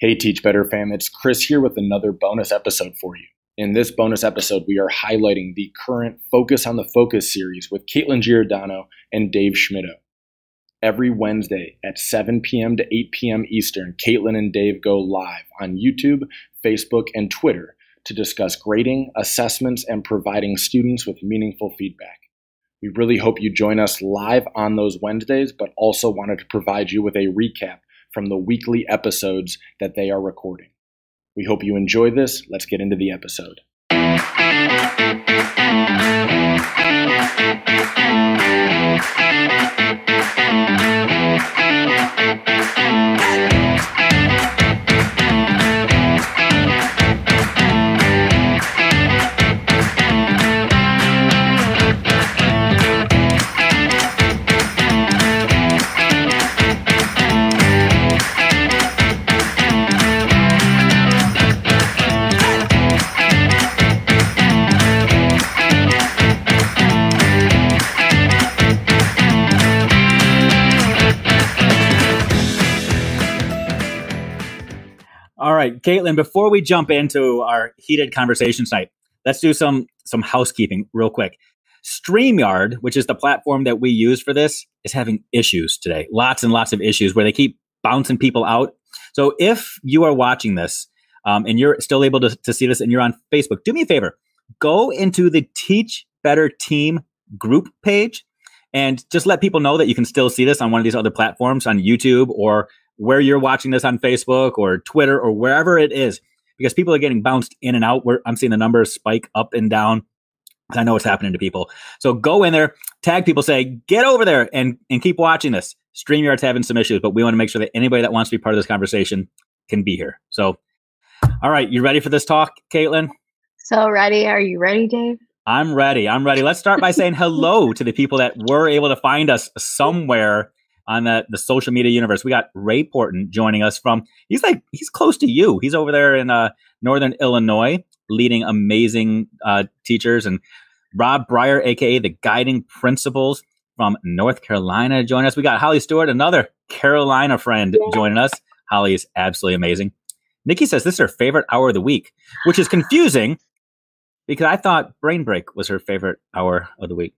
Hey Teach Better fam, it's Chris here with another bonus episode for you. In this bonus episode, we are highlighting the current Focus on the Focus series with Katelynn Giordano and Dave Schmittou. Every Wednesday at 7 p.m. to 8 p.m. Eastern, Katelynn and Dave go live on YouTube, Facebook, and Twitter to discuss grading, assessments, and providing students with meaningful feedback. We really hope you join us live on those Wednesdays, but also wanted to provide you with a recap from the weekly episodes that they are recording. We hope you enjoy this. Let's get into the episode. All right, Katelynn, before we jump into our heated conversation tonight, let's do some housekeeping real quick. StreamYard, which is the platform that we use for this, is having issues today. Lots and lots of issues where they keep bouncing people out. So if you are watching this and you're still able to see this and you're on Facebook, do me a favor. Go into the Teach Better Team group page and just let people know that you can still see this on one of these other platforms, on YouTube or where you're watching this on Facebook or Twitter or wherever it is, because people are getting bounced in and out. I'm seeing the numbers spike up and down. I know what's happening to people. So go in there, tag people, say, get over there and keep watching this. StreamYard's having some issues, but we want to make sure that anybody that wants to be part of this conversation can be here. So, all right, you ready for this talk, Katelynn? So ready. Are you ready, Dave? I'm ready. Let's start by saying hello to the people that were able to find us somewhere on the social media universe. We got Ray Porton joining us he's close to you. He's over there in Northern Illinois, leading amazing teachers, and Rob Breyer, aka the guiding principals from North Carolina, joining us. We got Holly Stewart, another Carolina friend, joining us. Holly is absolutely amazing. Nikki says this is her favorite hour of the week, which is confusing because I thought Brain Break was her favorite hour of the week.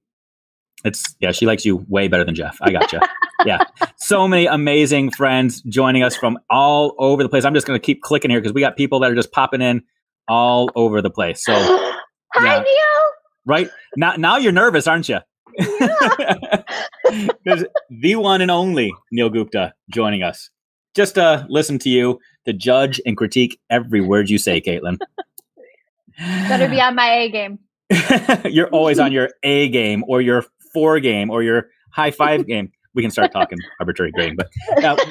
She likes you way better than Jeff. I gotcha. Yeah. So many amazing friends joining us from all over the place. I'm just going to keep clicking here because we got people that are just popping in all over the place. So, Hi, Neil. Right? Now you're nervous, aren't you? Yeah. There's the one and only Neil Gupta joining us. Just to listen to you, to judge and critique every word you say, Katelynn. Better be on my A game. You're always on your A game or your 4 game or your high 5 game. We can start talking arbitrary grading, but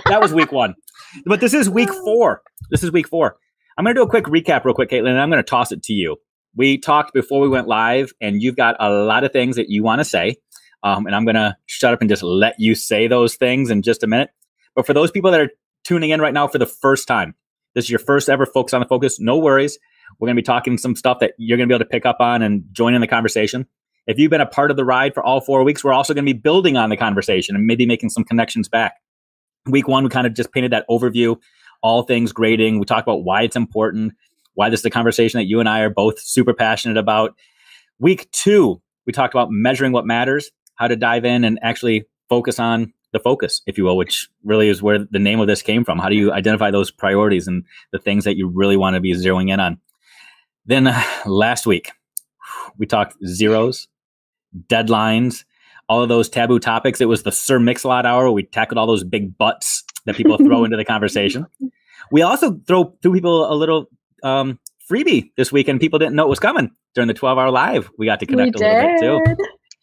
that was week 1. But this is week 4. I'm going to do a quick recap real quick, Katelynn, and I'm going to toss it to you. We talked before we went live, and you've got a lot of things that you want to say, and I'm going to shut up and just let you say those things in just a minute. But for those people that are tuning in right now for the first time, this is your first ever Focus on the Focus, no worries. We're going to be talking some stuff that you're going to be able to pick up on and join in the conversation. If you've been a part of the ride for all 4 weeks, we're also going to be building on the conversation and maybe making some connections back. Week 1, we kind of just painted that overview, all things grading. We talked about why it's important, why this is a conversation that you and I are both super passionate about. Week 2, we talked about measuring what matters, how to dive in and actually focus on the focus, if you will, which really is where the name of this came from. How do you identify those priorities and the things that you really want to be zeroing in on? Then last week, we talked zeros, deadlines, all of those taboo topics. It was the Sir Mix-a-Lot hour. We tackled all those big butts that people throw into the conversation. We also threw people a little freebie this week, and people didn't know it was coming during the 12-hour live. We got to connect a little bit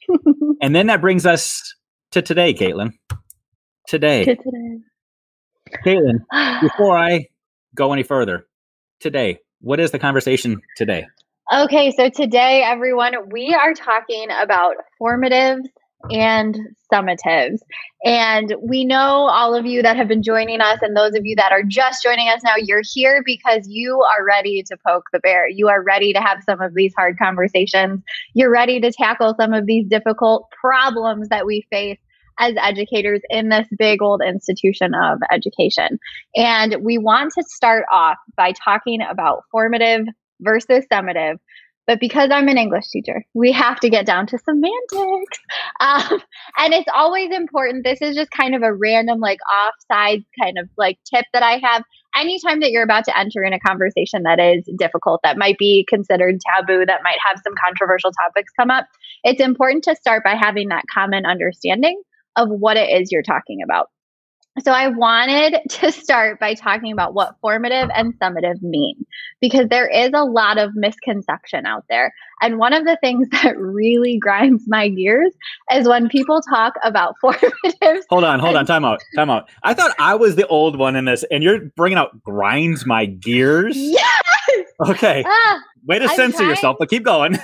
too. And then that brings us to today, Katelynn. Today. Katelynn, before I go any further, today, what is the conversation today? Okay, so today, everyone, we are talking about formatives and summatives. And we know all of you that have been joining us and those of you that are just joining us now, you're here because you are ready to poke the bear. You are ready to have some of these hard conversations. You're ready to tackle some of these difficult problems that we face as educators in this big old institution of education. And we want to start off by talking about formative versus summative. But because I'm an English teacher, we have to get down to semantics. And it's always important. This is just kind of a random, like offside kind of like tip that I have. Anytime that you're about to enter in a conversation that is difficult, that might be considered taboo, that might have some controversial topics come up, it's important to start by having that common understanding of what it is you're talking about. So I wanted to start by talking about what formative and summative mean, because there is a lot of misconception out there. And one of the things that really grinds my gears is when people talk about formatives. Hold on. Time out. I thought I was the old one in this, and you're bringing out grinds my gears? Yes! Okay. Way to censor yourself, but keep going.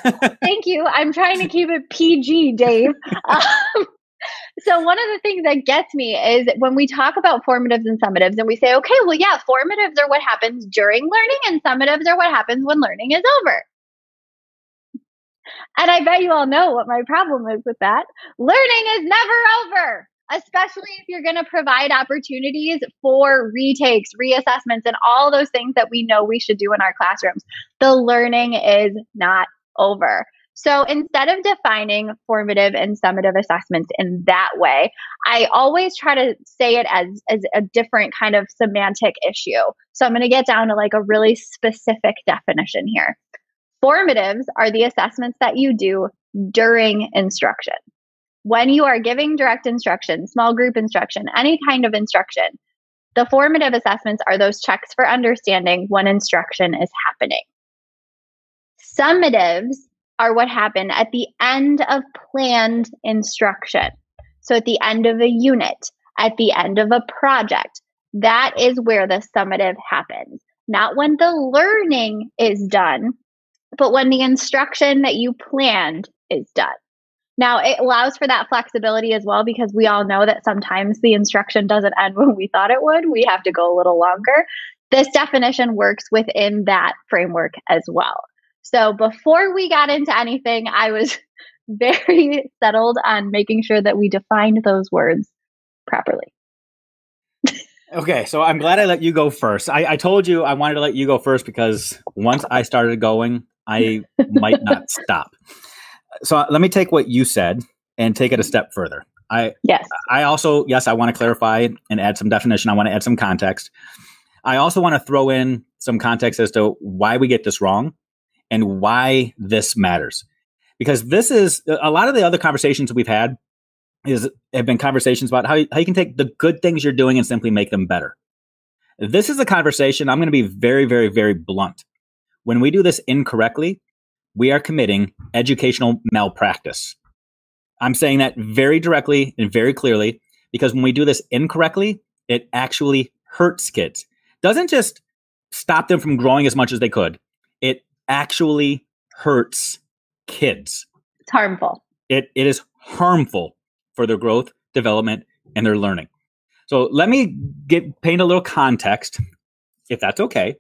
Thank you. I'm trying to keep it PG, Dave. So one of the things that gets me is when we talk about formatives and summatives and we say, okay, well, yeah, formatives are what happens during learning and summatives are what happens when learning is over. And I bet you all know what my problem is with that. Learning is never over, especially if you're going to provide opportunities for retakes, reassessments, and all those things that we know we should do in our classrooms. The learning is not over. So instead of defining formative and summative assessments in that way, I always try to say it as a different kind of semantic issue. So I'm going to get down to like a really specific definition here. Formatives are the assessments that you do during instruction. When you are giving direct instruction, small group instruction, any kind of instruction, the formative assessments are those checks for understanding when instruction is happening. Summatives are what happen at the end of planned instruction. So at the end of a unit, at the end of a project, that is where the summative happens. Not when the learning is done, but when the instruction that you planned is done. Now, it allows for that flexibility as well, because we all know that sometimes the instruction doesn't end when we thought it would. We have to go a little longer. This definition works within that framework as well. So before we got into anything, I was very settled on making sure that we defined those words properly. Okay, so I'm glad I let you go first. I told you I wanted to let you go first because once I started going, I might not stop. So let me take what you said and take it a step further. I also want to clarify and add some definition. I want to add some context. I also want to throw in some context as to why we get this wrong and why this matters. Because this is a lot of the other conversations we've had have been conversations about how you can take the good things you're doing and simply make them better. This is a conversation, I'm going to be very, very, very blunt. When we do this incorrectly, we are committing educational malpractice. I'm saying that very directly and very clearly, because when we do this incorrectly, it actually hurts kids. Doesn't just stop them from growing as much as they could. It actually hurts kids. It's harmful. It is harmful for their growth, development, and their learning. So let me paint a little context, if that's okay,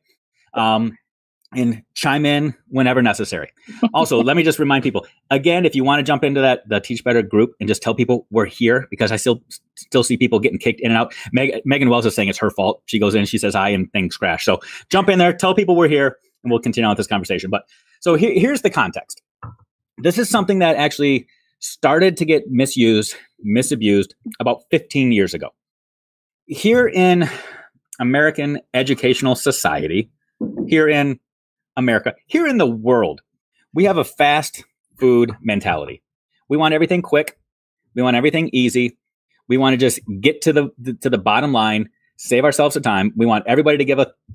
and chime in whenever necessary. Also, let me just remind people, again, if you want to jump into the Teach Better group and just tell people we're here, because I still see people getting kicked in and out. Megan Wells is saying it's her fault. She goes in, she says hi, and things crash. So jump in there, tell people we're here, and we'll continue on with this conversation. But so here's the context. This is something that actually started to get misabused about 15 years ago. Here in American educational society, here in America, here in the world, we have a fast food mentality. We want everything quick. We want everything easy. We want to just get to the bottom line, save ourselves the time. We want everybody to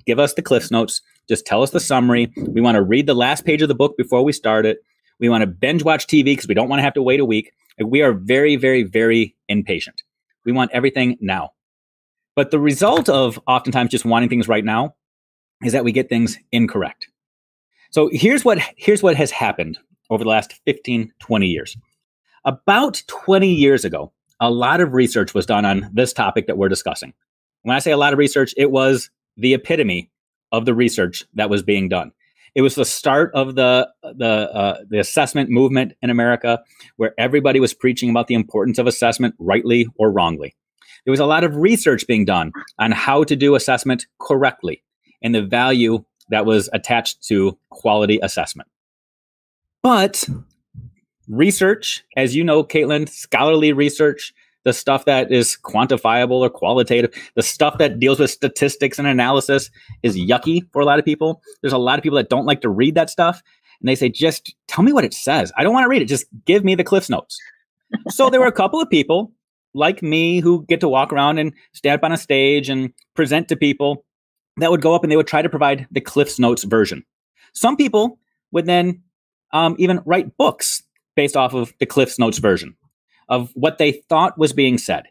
give us the Cliffs Notes. Just tell us the summary. We want to read the last page of the book before we start it. We want to binge watch TV because we don't want to have to wait a week. We are very, very, very impatient. We want everything now. But the result of oftentimes just wanting things right now is that we get things incorrect. So here's what has happened over the last 15, 20 years. About 20 years ago, a lot of research was done on this topic that we're discussing. When I say a lot of research, it was the epitome of the research that was being done. It was the start of the assessment movement in America, where everybody was preaching about the importance of assessment, rightly or wrongly. There was a lot of research being done on how to do assessment correctly and the value that was attached to quality assessment. But research, as you know, Katelynn, scholarly research, the stuff that is quantifiable or qualitative, the stuff that deals with statistics and analysis is yucky for a lot of people. There's a lot of people that don't like to read that stuff. And they say, just tell me what it says. I don't want to read it. Just give me the Cliff's Notes. So there were a couple of people like me who get to walk around and stand up on a stage and present to people that would go up and they would try to provide the Cliff's Notes version. Some people would then even write books based off of the Cliff's Notes version of what they thought was being said.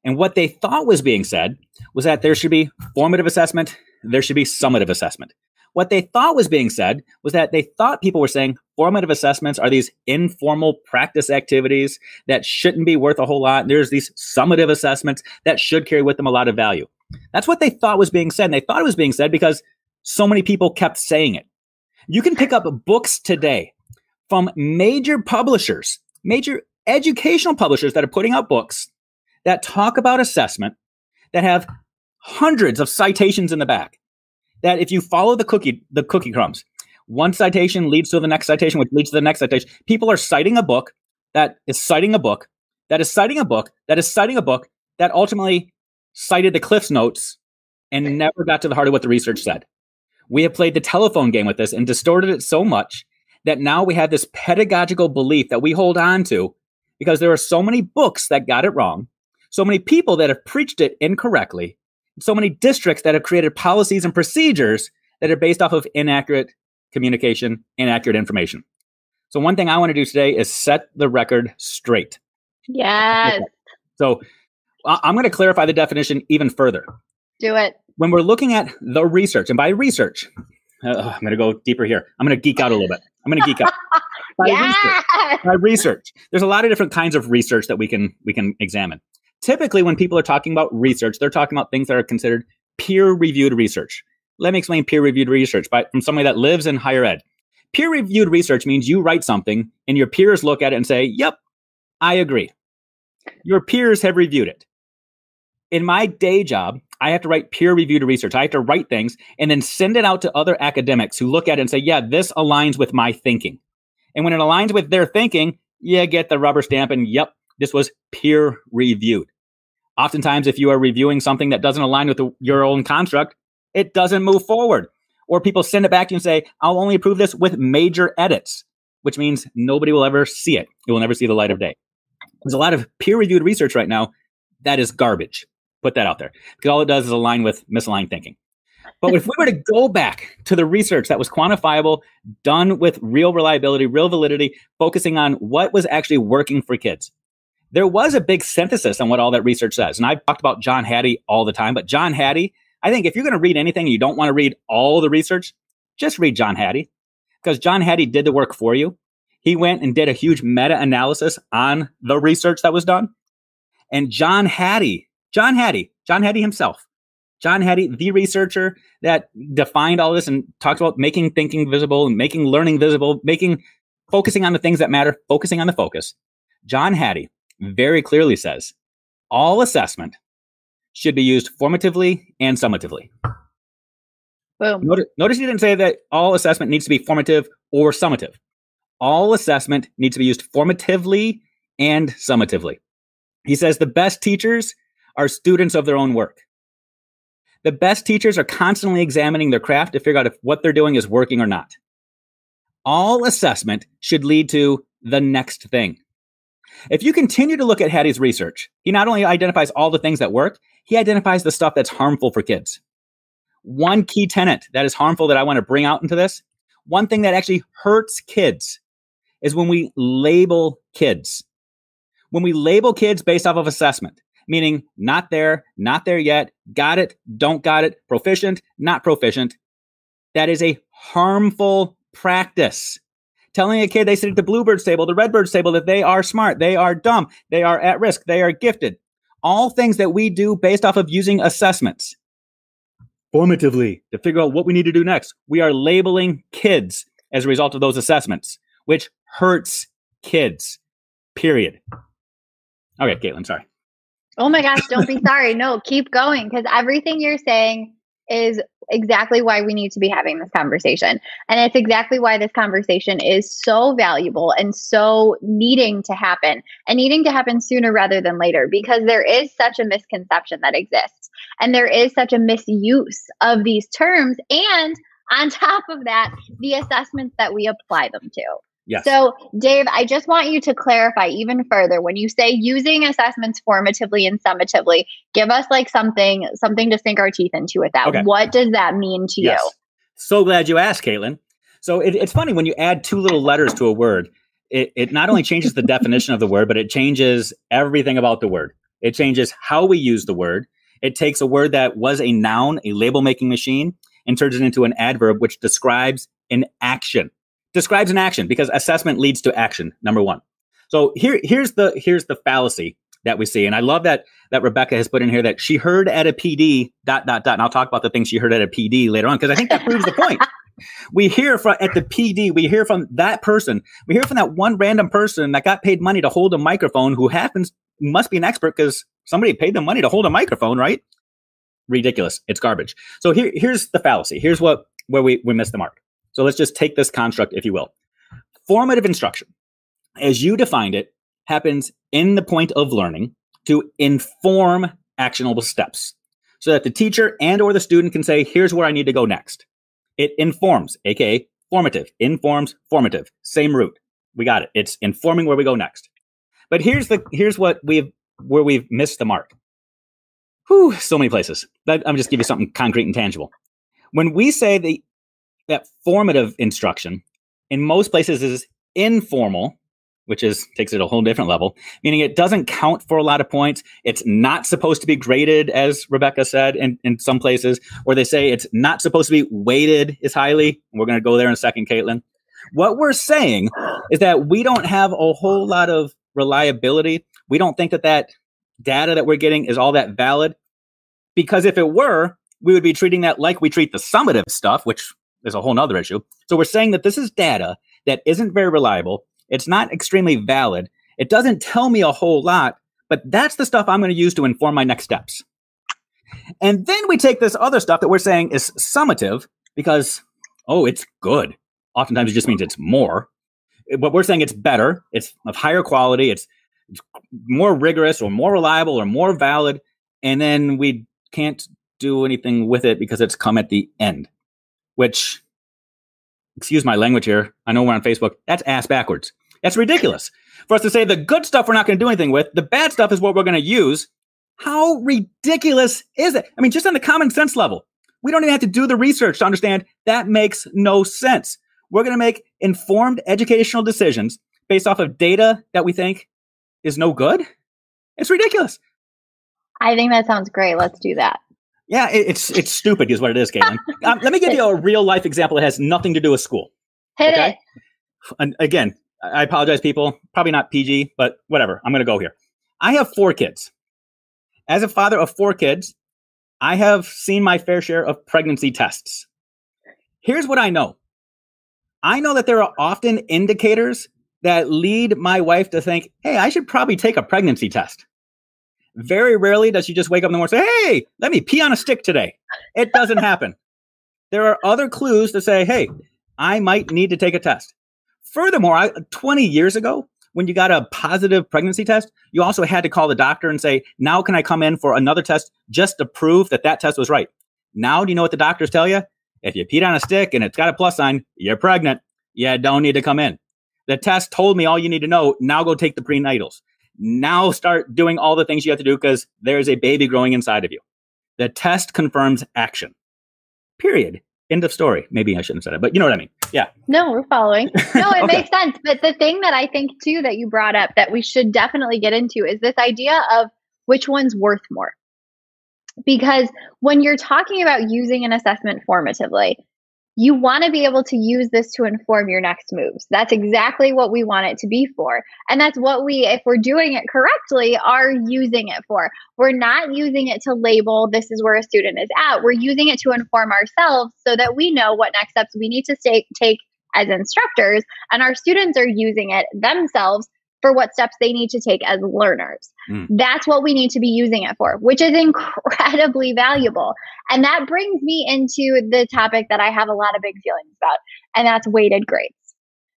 And what they thought was being said was that there should be formative assessment, there should be summative assessment. What they thought was being said was that they thought people were saying formative assessments are these informal practice activities that shouldn't be worth a whole lot. There's these summative assessments that should carry with them a lot of value. That's what they thought was being said. And they thought it was being said because so many people kept saying it. You can pick up books today from major publishers, major educational publishers that are putting out books that talk about assessment, that have hundreds of citations in the back, that if you follow the cookie crumbs, one citation leads to the next citation, which leads to the next citation. People are citing a book that is citing a book that is citing a book that is citing a book that ultimately cited the Cliff's Notes and never got to the heart of what the research said. We have played the telephone game with this and distorted it so much that now we have this pedagogical belief that we hold on to because there are so many books that got it wrong, so many people that have preached it incorrectly, so many districts that have created policies and procedures that are based off of inaccurate communication, inaccurate information. So one thing I want to do today is set the record straight. Yes. So I'm going to clarify the definition even further. Do it. When we're looking at the research, and by research, I'm going to go deeper here. I'm going to geek out a little bit. I'm going to geek out. By research, there's a lot of different kinds of research that we can examine. Typically, when people are talking about research, they're talking about things that are considered peer-reviewed research. Let me explain peer-reviewed research from somebody that lives in higher ed. Peer-reviewed research means you write something and your peers look at it and say, yep, I agree. Your peers have reviewed it. In my day job, I have to write peer-reviewed research. I have to write things and then send it out to other academics who look at it and say, yeah, this aligns with my thinking. And when it aligns with their thinking, you get the rubber stamp and, yep, this was peer-reviewed. Oftentimes, if you are reviewing something that doesn't align with your own construct, it doesn't move forward. Or people send it back to you and say, I'll only approve this with major edits, which means nobody will ever see it. It will never see the light of day. There's a lot of peer-reviewed research right now that is garbage. Put that out there. Because all it does is align with misaligned thinking. But if we were to go back to the research that was quantifiable, done with real reliability, real validity, focusing on what was actually working for kids, there was a big synthesis on what all that research says. And I've talked about John Hattie all the time, but John Hattie, I think if you're going to read anything and you don't want to read all the research, just read John Hattie, because John Hattie did the work for you. He went and did a huge meta-analysis on the research that was done. And John Hattie himself, John Hattie, the researcher that defined all this and talked about making thinking visible and making learning visible, focusing on the things that matter, focusing on the focus. John Hattie very clearly says all assessment should be used formatively and summatively. Boom. Notice he didn't say that all assessment needs to be formative or summative. All assessment needs to be used formatively and summatively. He says the best teachers are students of their own work. The best teachers are constantly examining their craft to figure out if what they're doing is working or not. All assessment should lead to the next thing. If you continue to look at Hattie's research, he not only identifies all the things that work, he identifies the stuff that's harmful for kids. One key tenet that is harmful that I want to bring out into this, one thing that actually hurts kids is when we label kids. When we label kids based off of assessment, meaning not there yet, got it, don't got it, proficient, not proficient, that is a harmful practice. Telling a kid they sit at the bluebird's table, the redbird's table, that they are smart, they are dumb, they are at risk, they are gifted. All things that we do based off of using assessments. formatively to figure out what we need to do next. We are labeling kids as a result of those assessments, which hurts kids, period. Okay, Katelynn, sorry. Oh my gosh, don't be sorry. No, keep going, because everything you're saying is exactly why we need to be having this conversation. And it's exactly why this conversation is so valuable and so needing to happen, and needing to happen sooner rather than later, because there is such a misconception that exists, and there is such a misuse of these terms. And on top of that, the assessments that we apply them to. Yes. So, Dave, I just want you to clarify even further. When you say using assessments formatively and summatively, give us like something to sink our teeth into with that. Okay. What does that mean to you? So glad you asked, Katelynn. So it's funny when you add two little letters to a word, it not only changes the definition of the word, but it changes everything about the word. It changes how we use the word. It takes a word that was a noun, a label-making machine, and turns it into an adverb, which describes an action. Describes an action, because assessment leads to action, number one. So here's the fallacy that we see. And I love that Rebecca has put in here that she heard at a PD ... And I'll talk about the things she heard at a PD later on, because I think that proves the point. We hear at the PD, we hear from that person. We hear from that one random person that got paid money to hold a microphone, who must be an expert because somebody paid them money to hold a microphone, right? Ridiculous. It's garbage. So here's the fallacy. Here's where we miss the mark. So let's just take this construct, if you will. Formative instruction, as you defined it, happens in the point of learning to inform actionable steps so that the teacher and or the student can say, here's where I need to go next. It informs, aka formative, informs, formative, same root. We got it. It's informing where we go next. But here's where we've missed the mark. Whew, so many places. I'm just give you something concrete and tangible. When we say that formative instruction in most places is informal, which takes it a whole different level, meaning it doesn't count for a lot of points. It's not supposed to be graded, as Rebecca said, in some places, or they say it's not supposed to be weighted as highly. We're going to go there in a second, Katelynn. What we're saying is that we don't have a whole lot of reliability. We don't think that data that we're getting is all that valid, because if it were, we would be treating that like we treat the summative stuff, which is a whole nother issue. So we're saying that this is data that isn't very reliable. It's not extremely valid. It doesn't tell me a whole lot, but that's the stuff I'm going to use to inform my next steps. And then we take this other stuff that we're saying is summative because, it's good. Oftentimes it just means it's more. But we're saying it's better. It's of higher quality. It's more rigorous or more reliable or more valid. And then we can't do anything with it because it's come at the end. Which, excuse my language here, I know we're on Facebook, that's ass backwards. That's ridiculous. For us to say the good stuff we're not going to do anything with, the bad stuff is what we're going to use. How ridiculous is it? I mean, just on the common sense level, we don't even have to do the research to understand that makes no sense. We're going to make informed educational decisions based off of data that we think is no good. It's ridiculous. I think that sounds great. Let's do that. Yeah, it's stupid is what it is, Katelynn. Let me give you a real life example that has nothing to do with school. Hit it. And again, I apologize, people. Probably not PG, but whatever. I'm going to go here. I have 4 kids. As a father of 4 kids, I have seen my fair share of pregnancy tests. Here's what I know. I know that there are often indicators that lead my wife to think, hey, I should probably take a pregnancy test. Very rarely does she just wake up in the morning and say, hey, let me pee on a stick today. It doesn't happen. There are other clues to say, hey, I might need to take a test. Furthermore, 20 years ago, when you got a positive pregnancy test, you also had to call the doctor and say, now can I come in for another test just to prove that test was right? Now, do you know what the doctors tell you? If you peed on a stick and it's got a plus sign, you're pregnant. You don't need to come in. The test told me all you need to know. Now go take the prenatals. Now start doing all the things you have to do because there's a baby growing inside of you. The test confirms action. Period. End of story. Maybe I shouldn't have said it, but you know what I mean. Yeah. No, we're following. No, it Okay. makes sense. But the thing that I think too that you brought up that we should definitely get into is this idea of which one's worth more. Because when you're talking about using an assessment formatively, You want to be able to use this to inform your next moves. That's exactly what we want it to be for. And that's what we, if we're doing it correctly, are using it for. We're not using it to label this is where a student is at. We're using it to inform ourselves so that we know what next steps we need to take as instructors, and our students are using it themselves for what steps they need to take as learners. That's what we need to be using it for, which is incredibly valuable. And that brings me into the topic that I have a lot of big feelings about, and that's weighted grades.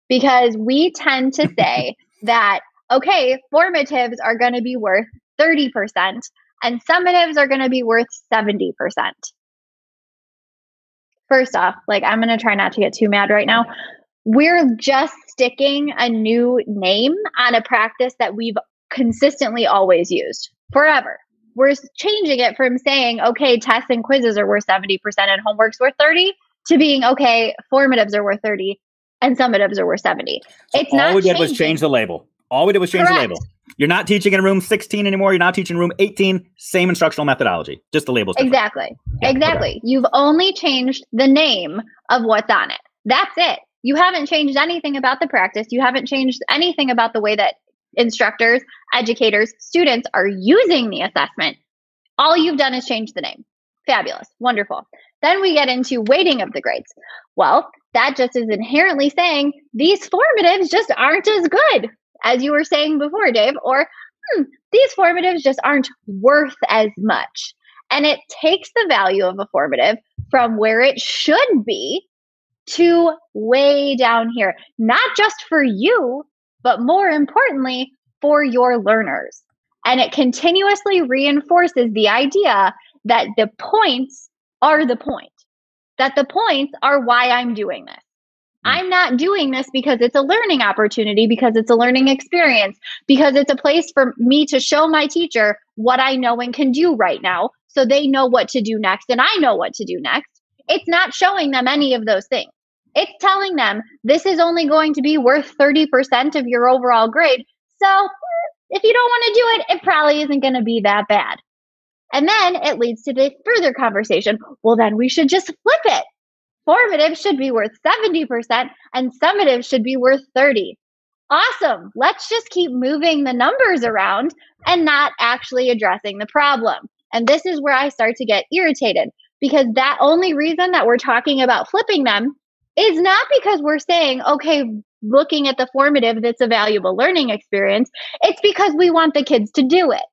Because we tend to say that, okay, formatives are going to be worth 30% and summatives are going to be worth 70%. First off, like, I'm going to try not to get too mad right now. We're just sticking a new name on a practice that we've consistently always used forever. We're changing it from saying, okay, tests and quizzes are worth 70% and homework's worth 30 to being, okay, formatives are worth 30 and summatives are worth 70. So it's all we did was change the label. All we did was change the label. You're not teaching in room 16 anymore. You're not teaching in room 18. Same instructional methodology. Just the labels. Exactly. Yeah, exactly. Okay. You've only changed the name of what's on it. That's it. You haven't changed anything about the practice. You haven't changed anything about the way that instructors, educators, students are using the assessment. All you've done is change the name. Fabulous. Wonderful. Then we get into weighting of the grades. Well, that just is inherently saying these formatives just aren't as good, as you were saying before, Dave, or these formatives just aren't worth as much. And it takes the value of a formative from where it should be to way down here, not just for you, but more importantly, for your learners. And it continuously reinforces the idea that the points are the point, that the points are why I'm doing this. I'm not doing this because it's a learning opportunity, because it's a learning experience, because it's a place for me to show my teacher what I know and can do right now, so they know what to do next and I know what to do next. It's not showing them any of those things. It's telling them this is only going to be worth 30% of your overall grade. So if you don't want to do it, it probably isn't going to be that bad. And then it leads to the further conversation. Well, then we should just flip it. Formatives should be worth 70% and summatives should be worth 30. Awesome. Let's just keep moving the numbers around and not actually addressing the problem. And this is where I start to get irritated, because that only reason that we're talking about flipping them is not because we're saying, okay, looking at the formative, that's a valuable learning experience. It's because we want the kids to do it.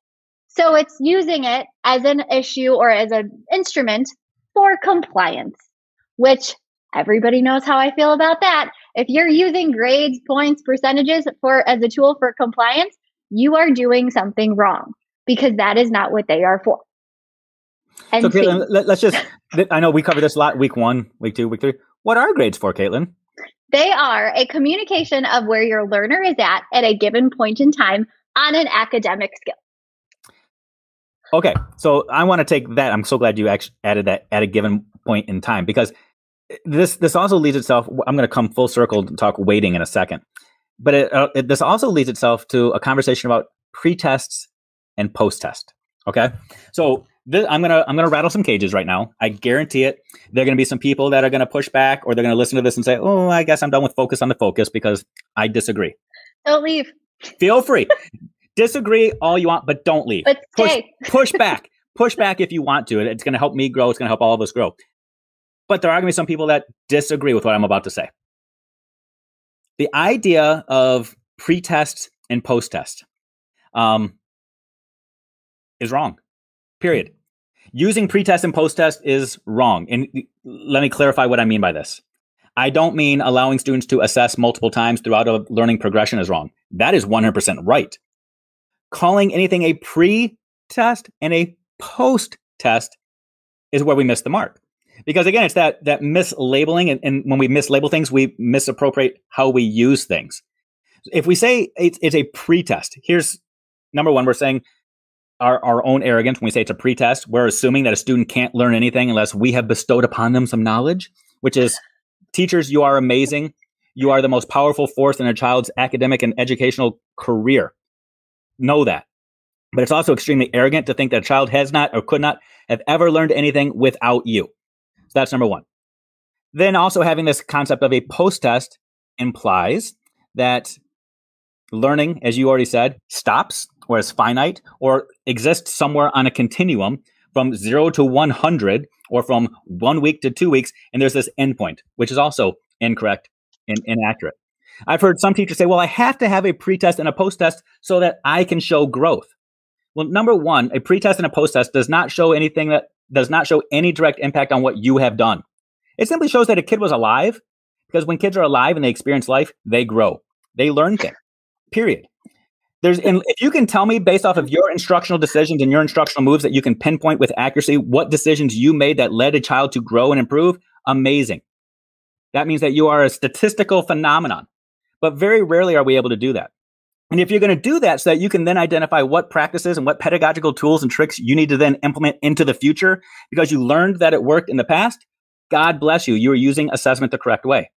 So it's using it as an issue or as an instrument for compliance, which everybody knows how I feel about that. If you're using grades, points, percentages as a tool for compliance, you are doing something wrong, because that is not what they are for. And so Katelynn, let's just, I know we covered this a lot, week 1, week 2, week 3. What are grades for, Katelynn? They are a communication of where your learner is at a given point in time on an academic skill. Okay, so I want to take that. I'm so glad you actually added that at a given point in time, because this also leads itself, I'm going to come full circle and talk weighting in a second, but this also leads itself to a conversation about pre-tests and post-test. Okay, so I'm gonna rattle some cages right now. I guarantee it. There are going to be some people that are going to push back, or they're going to listen to this and say, "Oh, I guess I'm done with focus on the focus because I disagree." Don't leave. Feel free. Disagree all you want, but don't leave. But stay. Push back. Push back if you want to. It's going to help me grow. It's going to help all of us grow. But there are going to be some people that disagree with what I'm about to say. The idea of pre-test and post-test is wrong. Period. Using pre-test and post-test is wrong. And let me clarify what I mean by this. I don't mean allowing students to assess multiple times throughout a learning progression is wrong. That is 100% right. Calling anything a pre-test and a post-test is where we miss the mark. Because again, it's that mislabeling, and when we mislabel things, we misappropriate how we use things. If we say it's a pre-test, here's number one, we're saying our own arrogance. When we say it's a pre-test, we're assuming that a student can't learn anything unless we have bestowed upon them some knowledge, which is, teachers, you are amazing. You are the most powerful force in a child's academic and educational career. Know that. But it's also extremely arrogant to think that a child has not or could not have ever learned anything without you. So that's number one. Then also having this concept of a post-test implies that learning, as you already said, stops or is finite or exists somewhere on a continuum from 0 to 100 or from 1 week to 2 weeks. And there's this endpoint, which is also incorrect and inaccurate. I've heard some teachers say, well, I have to have a pretest and a post-test so that I can show growth. Well, number one, a pretest and a post-test does not show any direct impact on what you have done. It simply shows that a kid was alive, because when kids are alive and they experience life, they grow. They learn things, period. And if you can tell me based off of your instructional decisions and your instructional moves that you can pinpoint with accuracy what decisions you made that led a child to grow and improve, amazing. That means that you are a statistical phenomenon. But very rarely are we able to do that. And if you're going to do that so that you can then identify what practices and what pedagogical tools and tricks you need to then implement into the future because you learned that it worked in the past, God bless you, you are using assessment the correct way.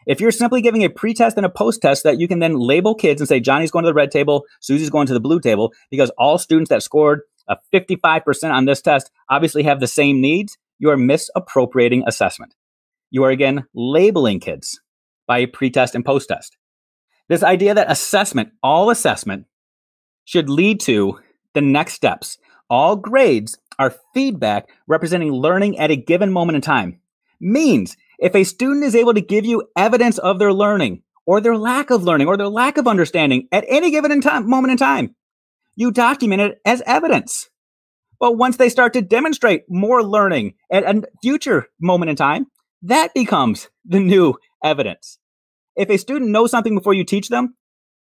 If you're simply giving a pretest and a post-test that you can then label kids and say, Johnny's going to the red table, Susie's going to the blue table, because all students that scored a 55% on this test obviously have the same needs, you are misappropriating assessment. You are again labeling kids by a pretest and post-test. This idea that all assessment should lead to the next steps. All grades are feedback representing learning at a given moment in time. Means if a student is able to give you evidence of their learning or their lack of learning or their lack of understanding at any given moment in time, you document it as evidence. But once they start to demonstrate more learning at a future moment in time, that becomes the new evidence. If a student knows something before you teach them,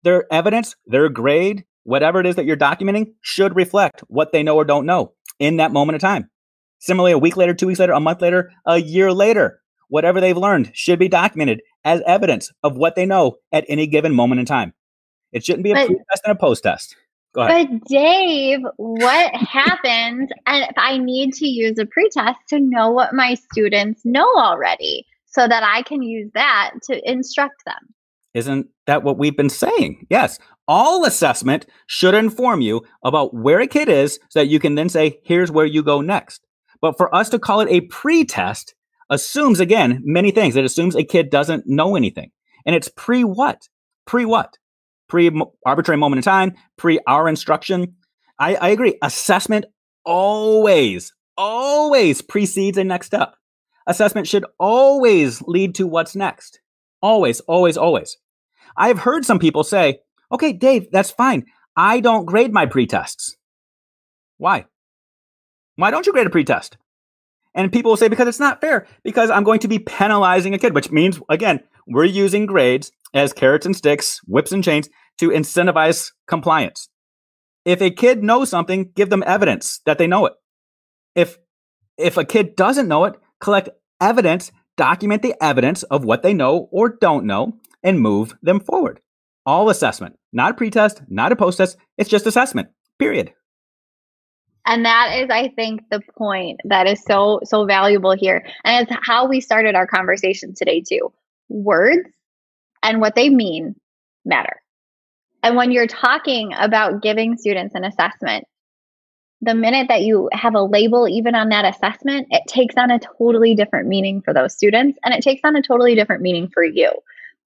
their evidence, their grade, whatever it is that you're documenting should reflect what they know or don't know in that moment of time. Similarly, a week later, 2 weeks later, a month later, a year later, whatever they've learned should be documented as evidence of what they know at any given moment in time. It shouldn't be a pre-test and a post-test. Go ahead. But Dave, what happens if I need to use a pretest to know what my students know already so that I can use that to instruct them? Isn't that what we've been saying? Yes. All assessment should inform you about where a kid is so that you can then say, here's where you go next. But for us to call it a pre-test assumes, again, many things. It assumes a kid doesn't know anything. And it's pre-what? Pre-what? Pre-arbitrary moment in time, pre-our instruction. I agree. Assessment always precedes a next step. Assessment should always lead to what's next. Always, always, always. I've heard some people say, okay, Dave, that's fine. I don't grade my pretests. Why? Why don't you grade a pretest? And people will say, because it's not fair, because I'm going to be penalizing a kid, which means, again, we're using grades as carrots and sticks, whips and chains to incentivize compliance. If a kid knows something, give them evidence that they know it. If a kid doesn't know it, collect evidence, document the evidence of what they know or don't know, and move them forward. All assessment, not a pretest, not a post-test. It's just assessment, period. And that is, I think, the point that is so valuable here. And it's how we started our conversation today, too. Words and what they mean matter. And when you're talking about giving students an assessment, the minute that you have a label even on that assessment, it takes on a totally different meaning for those students, and it takes on a totally different meaning for you.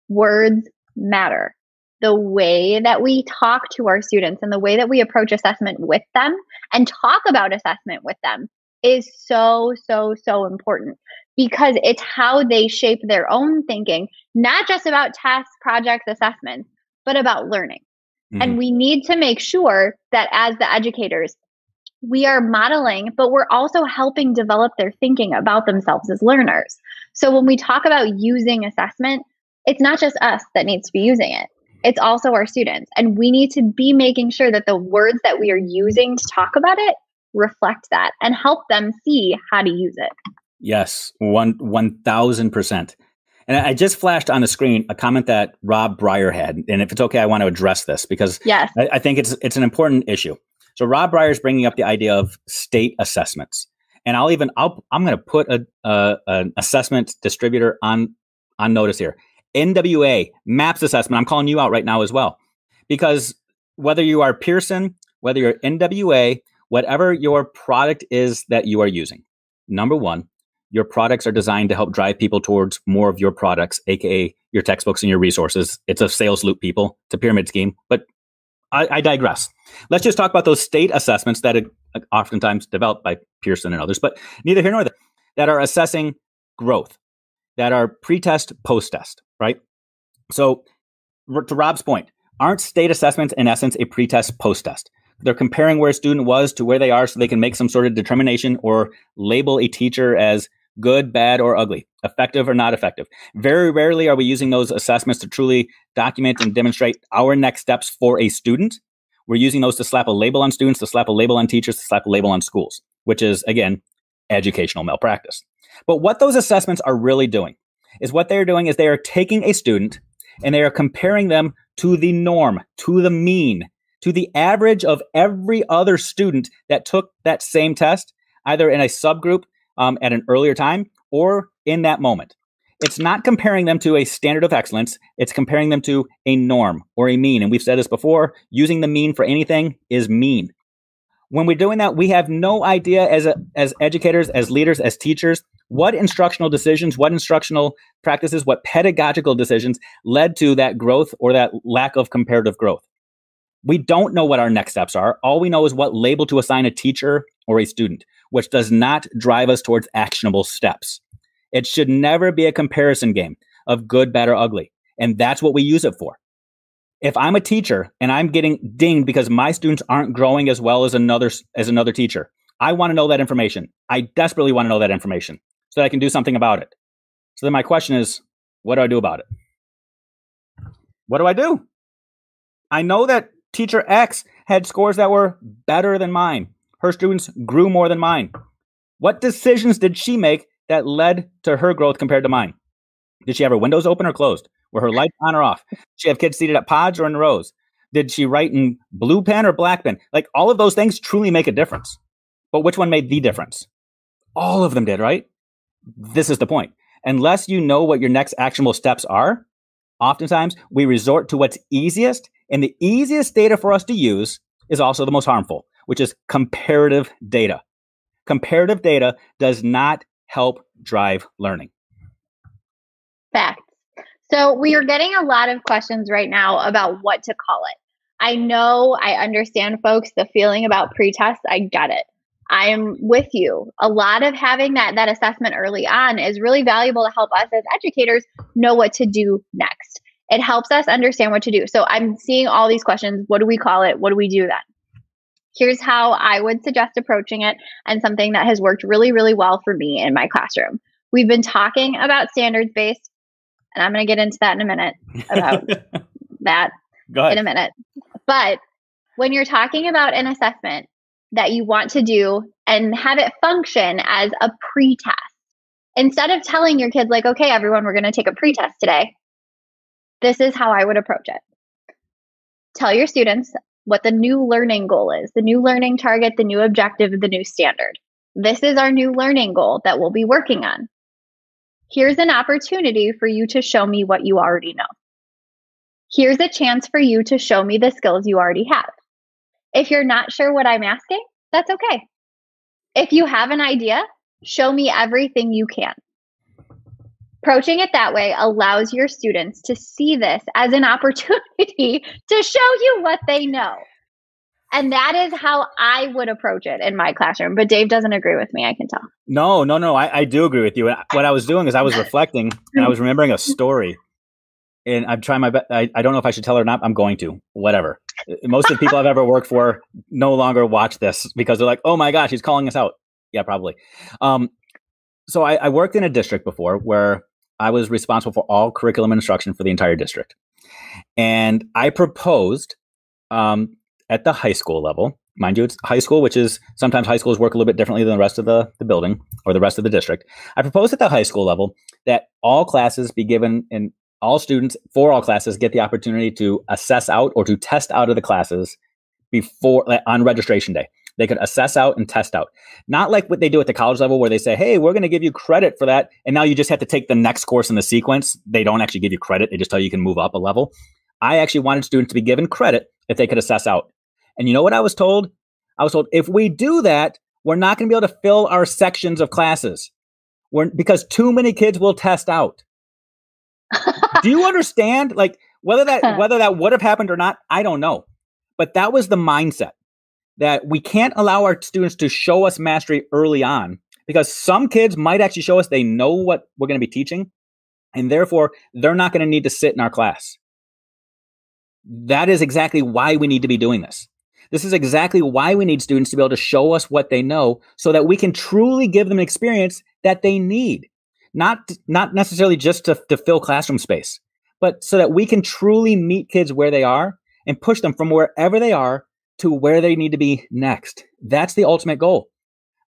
Words matter. The way that we talk to our students and the way that we approach assessment with them and talk about assessment with them is so important, because it's how they shape their own thinking, not just about tests, projects, assessments, but about learning. Mm-hmm. And we need to make sure that as the educators, we are modeling, but we're also helping develop their thinking about themselves as learners. So when we talk about using assessment, it's not just us that needs to be using it. It's also our students. And we need to be making sure that the words that we are using to talk about it reflect that and help them see how to use it. Yes, 1,000%. And I just flashed on the screen a comment that Rob Breyer had. And if it's okay, I want to address this because yes. I think it's an important issue. So Rob Breyer is bringing up the idea of state assessments. And I'm going to put an assessment distributor on notice here. NWA, MAPS assessment, I'm calling you out right now as well. Because whether you are Pearson, whether you're NWA, whatever your product is that you are using, number one, your products are designed to help drive people towards more of your products, aka your textbooks and your resources. It's a sales loop, people. It's a pyramid scheme. But I digress. Let's just talk about those state assessments that are oftentimes developed by Pearson and others, but neither here nor there, that are assessing growth, that are pre-test, post-test, right? So to Rob's point, aren't state assessments in essence a pre-test, post-test? They're comparing where a student was to where they are so they can make some sort of determination or label a teacher as good, bad, or ugly, effective or not effective. Very rarely are we using those assessments to truly document and demonstrate our next steps for a student. We're using those to slap a label on students, to slap a label on teachers, to slap a label on schools, which is, again, educational malpractice. But what those assessments are really doing is they are taking a student and they are comparing them to the norm, to the mean, to the average of every other student that took that same test, either in a subgroup at an earlier time or in that moment. It's not comparing them to a standard of excellence. It's comparing them to a norm or a mean. And we've said this before, using the mean for anything is mean. When we're doing that, we have no idea as educators, as leaders, as teachers, what instructional decisions, what instructional practices, what pedagogical decisions led to that growth or that lack of comparative growth. We don't know what our next steps are. All we know is what label to assign a teacher or a student, which does not drive us towards actionable steps. It should never be a comparison game of good, bad, or ugly. And that's what we use it for. If I'm a teacher and I'm getting dinged because my students aren't growing as well as another teacher, I want to know that information. I desperately want to know that information so that I can do something about it. So then my question is, what do I do about it? What do I do? I know that teacher X had scores that were better than mine. Her students grew more than mine. What decisions did she make that led to her growth compared to mine? Did she have her windows open or closed? Were her lights on or off? Did she have kids seated at pods or in rows? Did she write in blue pen or black pen? Like, all of those things truly make a difference. But which one made the difference? All of them did, right? This is the point. Unless you know what your next actionable steps are, oftentimes we resort to what's easiest, and the easiest data for us to use is also the most harmful, which is comparative data. Comparative data does not help drive learning. Facts. So we are getting a lot of questions right now about what to call it. I know, I understand, folks, the feeling about pretest. I get it. I am with you. A lot of having that assessment early on is really valuable to help us as educators know what to do next. It helps us understand what to do. So I'm seeing all these questions. What do we call it? What do we do then? Here's how I would suggest approaching it, and something that has worked really, really well for me in my classroom. We've been talking about standards-based, and I'm going to get into that in a minute, about that in a minute. But when you're talking about an assessment that you want to do and have it function as a pretest, instead of telling your kids, like, okay, everyone, we're going to take a pretest today, this is how I would approach it. Tell your students what the new learning goal is, the new learning target, the new objective, the new standard. This is our new learning goal that we'll be working on. Here's an opportunity for you to show me what you already know. Here's a chance for you to show me the skills you already have. If you're not sure what I'm asking, that's okay. If you have an idea, show me everything you can. Approaching it that way allows your students to see this as an opportunity to show you what they know. And that is how I would approach it in my classroom. But Dave doesn't agree with me, I can tell. No, I do agree with you. And what I was doing is I was reflecting and I was remembering a story. And I'm trying my best. I don't know if I should tell her or not. I'm going to. Whatever. Most of the people I've ever worked for no longer watch this because they're like, oh my gosh, he's calling us out. Yeah, probably. So I worked in a district before where I was responsible for all curriculum instruction for the entire district. And I proposed at the high school level, mind you, it's high school, which is sometimes high schools work a little bit differently than the rest of the building or the rest of the district. I proposed at the high school level that all classes be given, and all students for all classes get the opportunity to assess out or to test out of the classes before on registration day. They could assess out and test out. Not like what they do at the college level where they say, hey, we're going to give you credit for that. And now you just have to take the next course in the sequence. They don't actually give you credit. They just tell you can move up a level. I actually wanted students to be given credit if they could assess out. And you know what I was told? I was told, if we do that, we're not going to be able to fill our sections of classes. because too many kids will test out. Do you understand? Like whether that would have happened or not, I don't know. But that was the mindset, that we can't allow our students to show us mastery early on, because some kids might actually show us they know what we're going to be teaching, and therefore they're not going to need to sit in our class. That is exactly why we need to be doing this. This is exactly why we need students to be able to show us what they know, so that we can truly give them an experience that they need. Not necessarily just to fill classroom space, but so that we can truly meet kids where they are and push them from wherever they are to where they need to be next. That's the ultimate goal.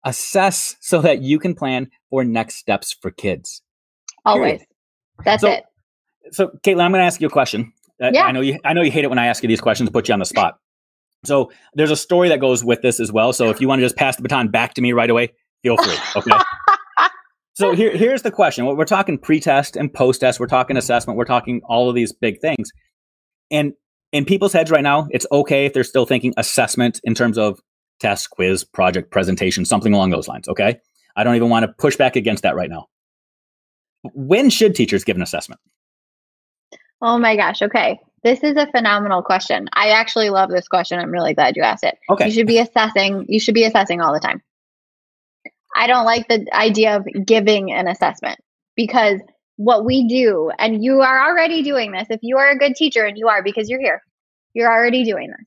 Assess so that you can plan for next steps for kids. Always. That's it. So, Katelynn, I'm going to ask you a question. Yeah. I know you hate it when I ask you these questions, put you on the spot. So there's a story that goes with this as well. So if you want to just pass the baton back to me right away, feel free. Okay. So here's the question. We're talking pre-test and post-test. We're talking assessment. We're talking all of these big things. And in people's heads right now, it's okay if they're still thinking assessment in terms of test, quiz, project, presentation, something along those lines. Okay. I don't even want to push back against that right now. When should teachers give an assessment? Oh my gosh. Okay. This is a phenomenal question. I actually love this question. I'm really glad you asked it. Okay. You should be assessing all the time. I don't like the idea of giving an assessment, because what we do, and you are already doing this, if you are a good teacher, and you are because you're here, you're already doing this.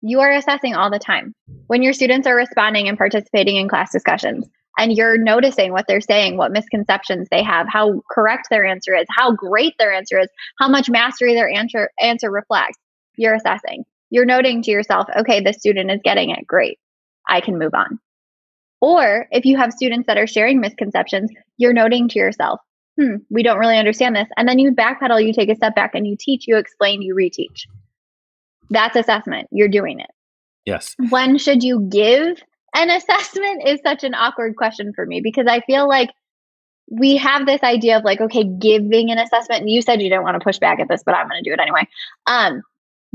You are assessing all the time. When your students are responding and participating in class discussions, and you're noticing what they're saying, what misconceptions they have, how correct their answer is, how great their answer is, how much mastery their answer reflects, you're assessing. You're noting to yourself, okay, this student is getting it. Great. I can move on. Or if you have students that are sharing misconceptions, you're noting to yourself, we don't really understand this. And then you backpedal, you take a step back, and you teach, you explain, you reteach. That's assessment. You're doing it. Yes. When should you give an assessment is such an awkward question for me, because I feel like we have this idea of like, okay, giving an assessment, and you said you didn't want to push back at this, but I'm going to do it anyway.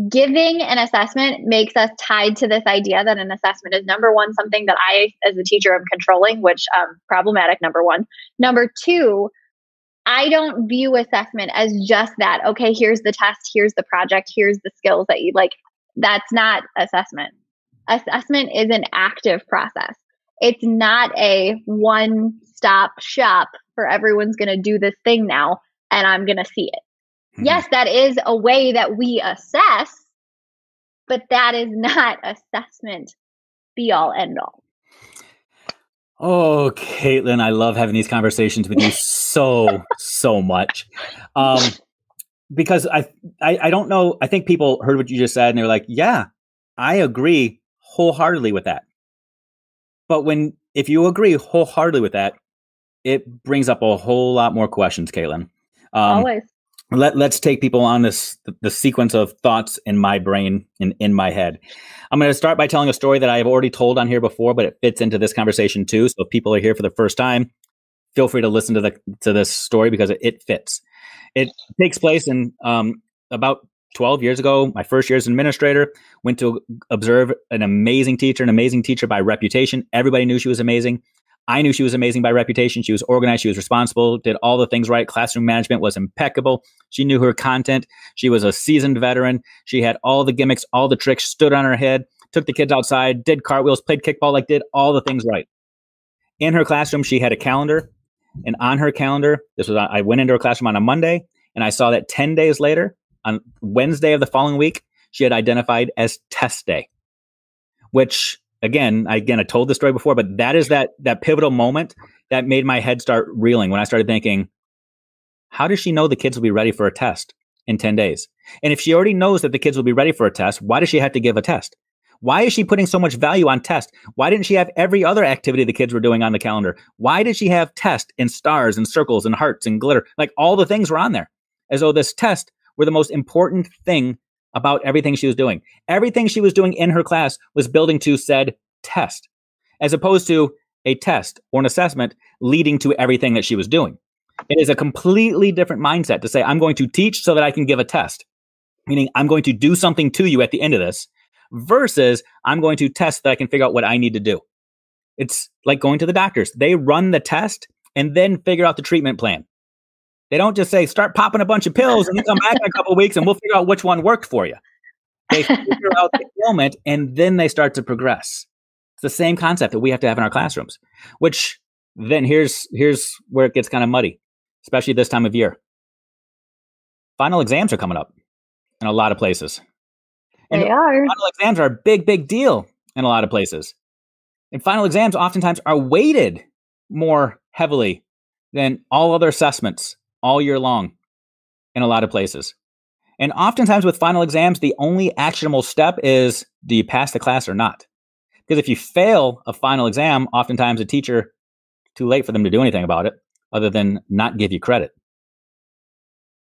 Giving an assessment makes us tied to this idea that an assessment is, number one, something that I, as a teacher, am controlling, which problematic, number one. Number two, I don't view assessment as just that, okay, here's the test, here's the project, here's the skills that you like. That's not assessment. Assessment is an active process. It's not a one-stop shop for everyone's going to do this thing now, and I'm going to see it. Yes, that is a way that we assess, but that is not assessment be all end all. Oh, Katelynn, I love having these conversations with you so much. Because I don't know, I think people heard what you just said and they were like, yeah, I agree wholeheartedly with that. But if you agree wholeheartedly with that, it brings up a whole lot more questions, Katelynn. Always. Let's take people on the sequence of thoughts in my brain and in my head. I'm going to start by telling a story that I have already told on here before, but it fits into this conversation too. So if people are here for the first time, feel free to listen to this story because it fits. It takes place in about 12 years ago. My first year as an administrator, went to observe an amazing teacher by reputation. Everybody knew she was amazing. I knew she was amazing by reputation. She was organized. She was responsible, did all the things right. Classroom management was impeccable. She knew her content. She was a seasoned veteran. She had all the gimmicks, all the tricks, stood on her head, took the kids outside, did cartwheels, played kickball, did all the things right. In her classroom, she had a calendar. And on her calendar, I went into her classroom on a Monday, and I saw that 10 days later, on Wednesday of the following week, she had identified as test day, which Again, I told this story before, but that is that pivotal moment that made my head start reeling when I started thinking, how does she know the kids will be ready for a test in 10 days? And if she already knows that the kids will be ready for a test, why does she have to give a test? Why is she putting so much value on test? Why didn't she have every other activity the kids were doing on the calendar? Why did she have test and stars and circles and hearts and glitter? Like all the things were on there, as though this test were the most important thing about everything she was doing. Everything she was doing in her class was building to said test, as opposed to a test or an assessment leading to everything that she was doing. It is a completely different mindset to say, I'm going to teach so that I can give a test, meaning I'm going to do something to you at the end of this, versus I'm going to test so that I can figure out what I need to do. It's like going to the doctors. They run the test and then figure out the treatment plan. They don't just say, start popping a bunch of pills and then come back in a couple of weeks and we'll figure out which one worked for you. They figure out the ailment and then they start to progress. It's the same concept that we have to have in our classrooms, which then here's where it gets kind of muddy, especially this time of year. Final exams are coming up in a lot of places. And they are. Final exams are a big, big deal in a lot of places. And final exams oftentimes are weighted more heavily than all other assessments all year long in a lot of places. And oftentimes with final exams, the only actionable step is, do you pass the class or not? Because if you fail a final exam, oftentimes a teacher, too late for them to do anything about it other than not give you credit.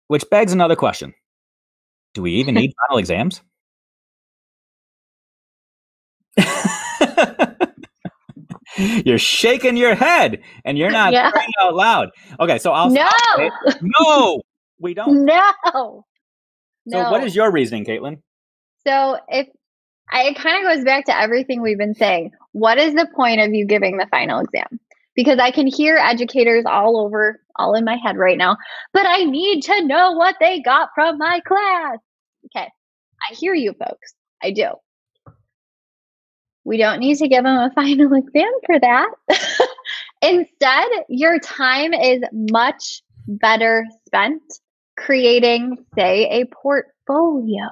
Which begs another question. Do we even need final exams? You're shaking your head and you're not saying out loud. Okay, so I'll say, no, we don't. No. So what is your reasoning, Katelynn? So it kind of goes back to everything we've been saying. What is the point of you giving the final exam? Because I can hear educators all in my head right now, but I need to know what they got from my class. Okay, I hear you folks. I do. We don't need to give them a final exam for that. Instead, your time is much better spent creating, say, a portfolio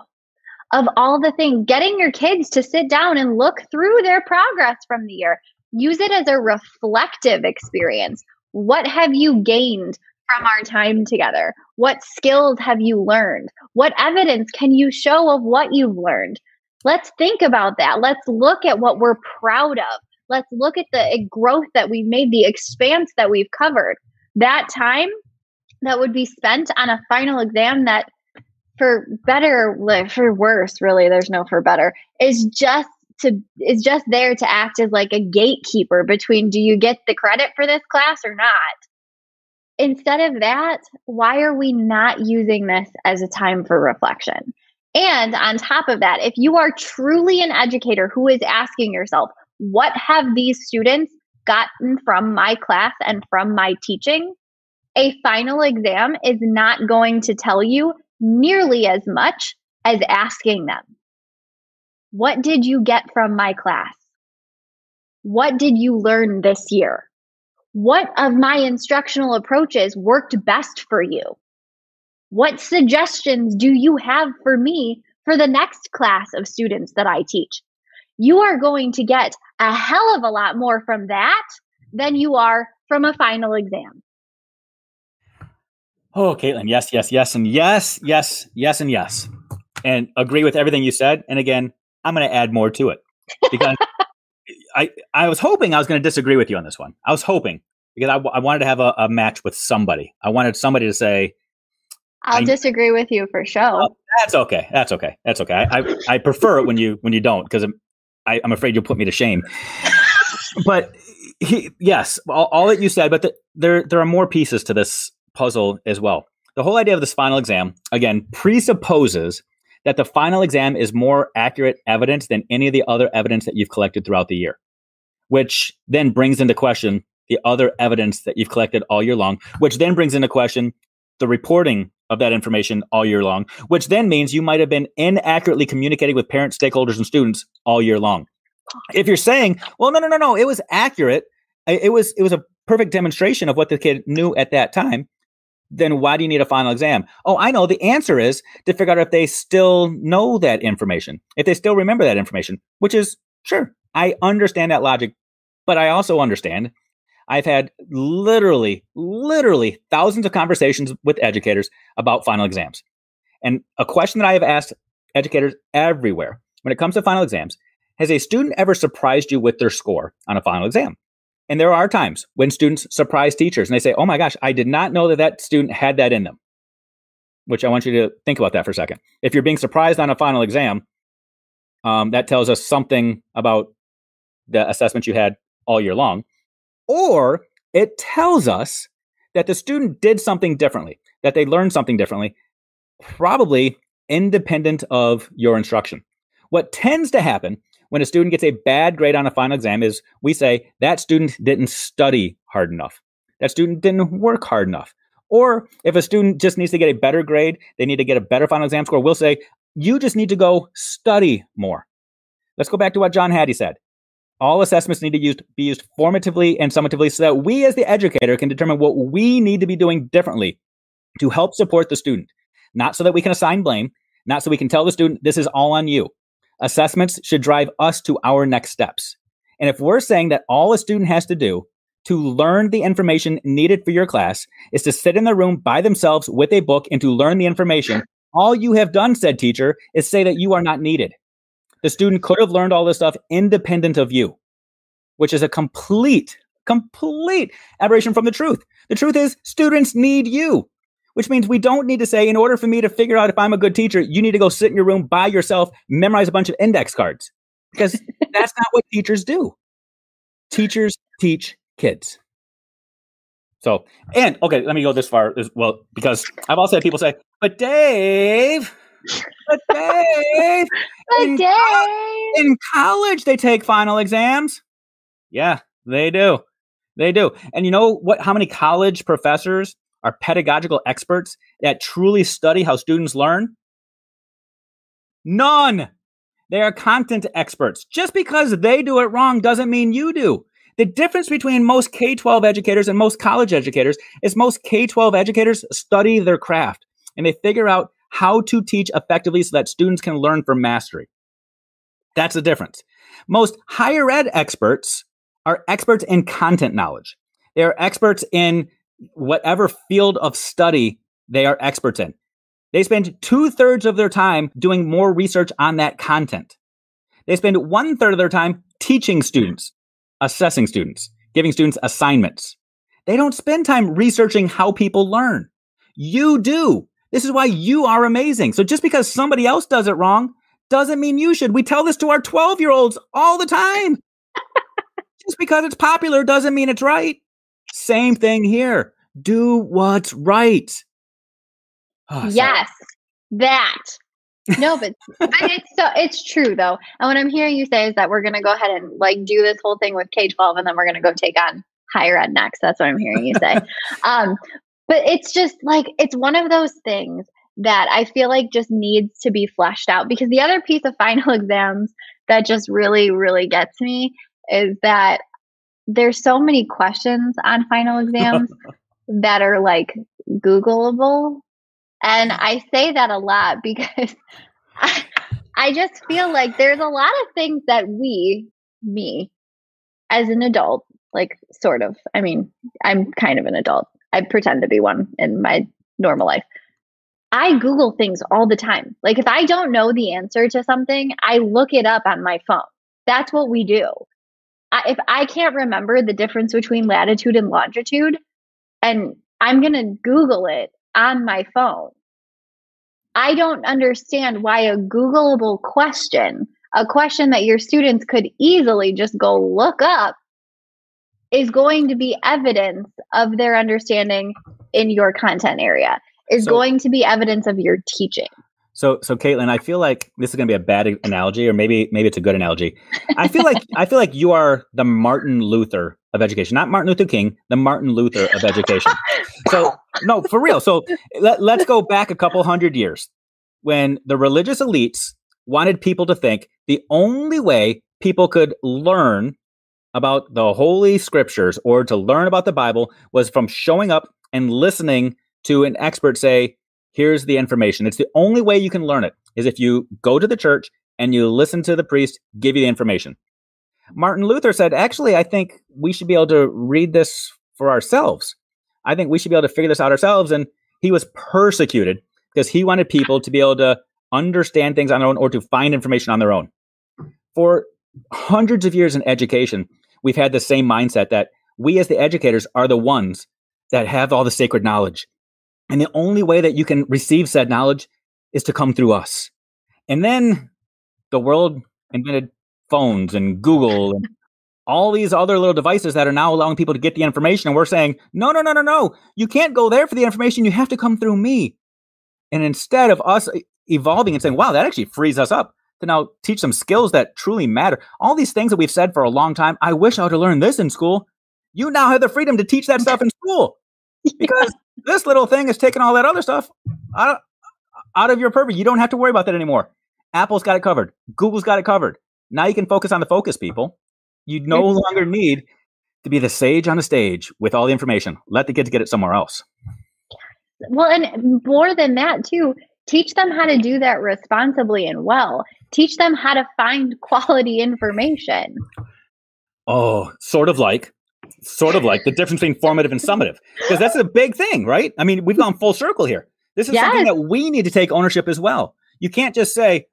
of all the things, getting your kids to sit down and look through their progress from the year. Use it as a reflective experience. What have you gained from our time together? What skills have you learned? What evidence can you show of what you've learned? Let's think about that. Let's look at what we're proud of. Let's look at the growth that we've made, the expanse that we've covered. That time that would be spent on a final exam that, for better, for worse, really, there's no for better, is just there to act as like a gatekeeper between, do you get the credit for this class or not? Instead of that, why are we not using this as a time for reflection? And on top of that, if you are truly an educator who is asking yourself, what have these students gotten from my class and from my teaching? A final exam is not going to tell you nearly as much as asking them, what did you get from my class? What did you learn this year? What of my instructional approaches worked best for you? What suggestions do you have for me for the next class of students that I teach? You are going to get a hell of a lot more from that than you are from a final exam. Oh, Katelynn, yes, yes, yes, and yes, yes, yes, and yes. And agree with everything you said. And again, I'm going to add more to it because I was hoping I was going to disagree with you on this one. I was hoping because I wanted to have a match with somebody. I wanted somebody to say, I'll disagree with you for sure. Oh, that's okay. That's okay. That's okay. I prefer it when you don't, because I'm afraid you'll put me to shame. But yes, all that you said, but there are more pieces to this puzzle as well. The whole idea of this final exam, again, presupposes that the final exam is more accurate evidence than any of the other evidence that you've collected throughout the year, which then brings into question the other evidence that you've collected all year long, which then brings into question the reporting of that information all year long, which then means you might have been inaccurately communicating with parents, stakeholders, and students all year long. If you're saying, well, no, it was accurate, it was a perfect demonstration of what the kid knew at that time, then why do you need a final exam? Oh, I know. The answer is to figure out if they still know that information, if they still remember that information, which is, sure, I understand that logic, but I also understand I've had literally thousands of conversations with educators about final exams. And a question that I have asked educators everywhere when it comes to final exams, has a student ever surprised you with their score on a final exam? And there are times when students surprise teachers and they say, oh my gosh, I did not know that student had that in them, which I want you to think about that for a second. If you're being surprised on a final exam, that tells us something about the assessment you had all year long. Or it tells us that the student did something differently, that they learned something differently, probably independent of your instruction. What tends to happen when a student gets a bad grade on a final exam is we say that student didn't study hard enough. that student didn't work hard enough. Or if a student just needs to get a better grade, they need to get a better final exam score, we'll say, you just need to go study more. Let's go back to what John Hattie said. All assessments need to be used formatively and summatively so that we as the educator can determine what we need to be doing differently to help support the student. Not so that we can assign blame, not so we can tell the student, this is all on you. Assessments should drive us to our next steps. And if we're saying that all a student has to do to learn the information needed for your class is to sit in the room by themselves with a book and to learn the information, all you have done, said teacher, is say that you are not needed. The student could have learned all this stuff independent of you, which is a complete aberration from the truth. The truth is students need you, which means we don't need to say, in order for me to figure out if I'm a good teacher, you need to go sit in your room by yourself, memorize a bunch of index cards, because that's not what teachers do. Teachers teach kids. So, and okay, let me go this far as well, because I've also had people say, but Dave, in college, they take final exams. Yeah, they do. They do. And you know what? How many college professors are pedagogical experts that truly study how students learn? None. They are content experts. Just because they do it wrong doesn't mean you do. The difference between most K-12 educators and most college educators is most K-12 educators study their craft and they figure out how to teach effectively so that students can learn for mastery. That's the difference. Most higher ed experts are experts in content knowledge. They are experts in whatever field of study they are experts in. They spend 2/3 of their time doing more research on that content. They spend 1/3 of their time teaching students, assessing students, giving students assignments. They don't spend time researching how people learn. You do. This is why you are amazing. So just because somebody else does it wrong doesn't mean you should. We tell this to our 12-year-olds all the time. Just because it's popular doesn't mean it's right. Same thing here. Do what's right. Oh, yes, that. No, but it's true though. And what I'm hearing you say is that we're going to go ahead and like do this whole thing with K-12 and then we're going to go take on higher ed next. That's what I'm hearing you say. But it's just like, it's one of those things that I feel like just needs to be fleshed out, because the other piece of final exams that just really, really gets me is that there's so many questions on final exams that are like Googleable. And I say that a lot because I just feel like there's a lot of things that me as an adult, like sort of, I mean, I'm kind of an adult. I pretend to be one in my normal life. I Google things all the time. Like if I don't know the answer to something, I look it up on my phone. That's what we do. If I can't remember the difference between latitude and longitude, and I'm going to Google it on my phone. I don't understand why a Googleable question, a question that your students could easily just go look up, is going to be evidence of their understanding in your content area, is going to be evidence of your teaching. So Katelynn, I feel like this is going to be a bad analogy, or maybe it's a good analogy. I feel like you are the Martin Luther of education, not Martin Luther King, the Martin Luther of education. So no, for real. So let's go back a couple hundred years when the religious elites wanted people to think the only way people could learn about the Holy Scriptures or to learn about the Bible was from showing up and listening to an expert say, here's the information. It's the only way you can learn it is if you go to the church and you listen to the priest give you the information. Martin Luther said, actually, I think we should be able to read this for ourselves. I think we should be able to figure this out ourselves. And he was persecuted because he wanted people to be able to understand things on their own or to find information on their own. For hundreds of years in education, we've had the same mindset that we as the educators are the ones that have all the sacred knowledge. And the only way that you can receive said knowledge is to come through us. And then the world invented phones and Google and all these other little devices that are now allowing people to get the information. And we're saying, no. You can't go there for the information. You have to come through me. And instead of us evolving and saying, wow, that actually frees us up to now teach some skills that truly matter. All these things that we've said for a long time, I wish I would have learned this in school. you now have the freedom to teach that stuff in school because this little thing is taking all that other stuff out of your purview. You don't have to worry about that anymore. Apple's got it covered. Google's got it covered. Now you can focus on the focus, people. You no longer need to be the sage on a stage with all the information. Let the kids get it somewhere else. Well, and more than that too, teach them how to do that responsibly and well. Teach them how to find quality information. Oh, sort of like the difference between formative and summative, because that's a big thing, right? I mean, we've gone full circle here. This is something that we need to take ownership as well. You can't just say,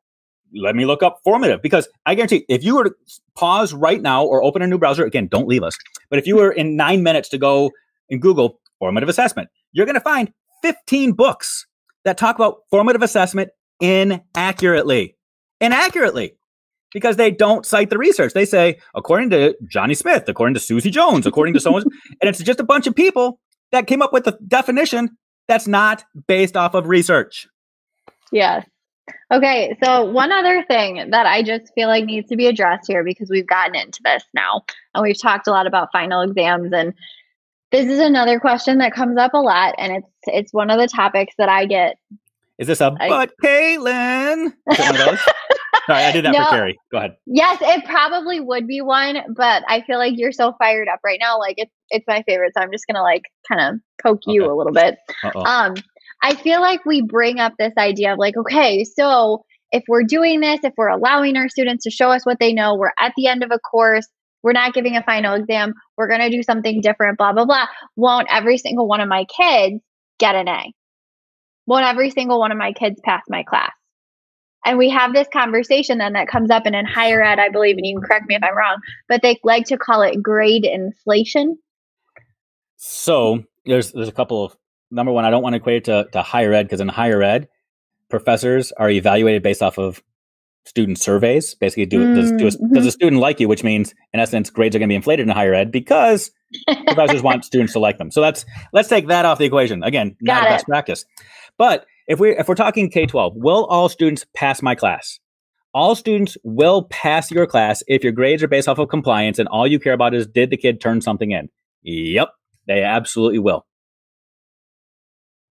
let me look up formative, because I guarantee if you were to pause right now or open a new browser, again, don't leave us. But if you were in 9 minutes to go and Google formative assessment, you're going to find 15 books that talk about formative assessment inaccurately, because they don't cite the research. They say, according to Johnny Smith, according to Susie Jones, according to someone, and it's just a bunch of people that came up with the definition that's not based off of research. Yes. Okay, so one other thing that I just feel like needs to be addressed here, because we've gotten into this now and we've talked a lot about final exams, and this is another question that comes up a lot, and it's one of the topics that I get. Is this but Katelynn? Is it one of those? Sorry, I did that for Carrie. Go ahead. Yes, it probably would be one, but I feel like you're so fired up right now. Like it's my favorite, so I'm just gonna like kind of poke you a little bit. I feel like we bring up this idea of like, okay, so if we're doing this, if we're allowing our students to show us what they know, we're at the end of a course, we're not giving a final exam, we're going to do something different, blah, blah, blah. Won't every single one of my kids get an A? Won't every single one of my kids pass my class? And we have this conversation then that comes up, and in higher ed, I believe, and you can correct me if I'm wrong, but they like to call it grade inflation. So there's a couple of, number one, I don't want to equate it to higher ed, because in higher ed, professors are evaluated based off of student surveys. Basically, does a student like you, which means, in essence, grades are going to be inflated in higher ed because professors want students to like them. So let's take that off the equation. Again, not a best practice. But if we're talking K-12, will all students pass my class? All students will pass your class if your grades are based off of compliance and all you care about is, did the kid turn something in? Yep, they absolutely will.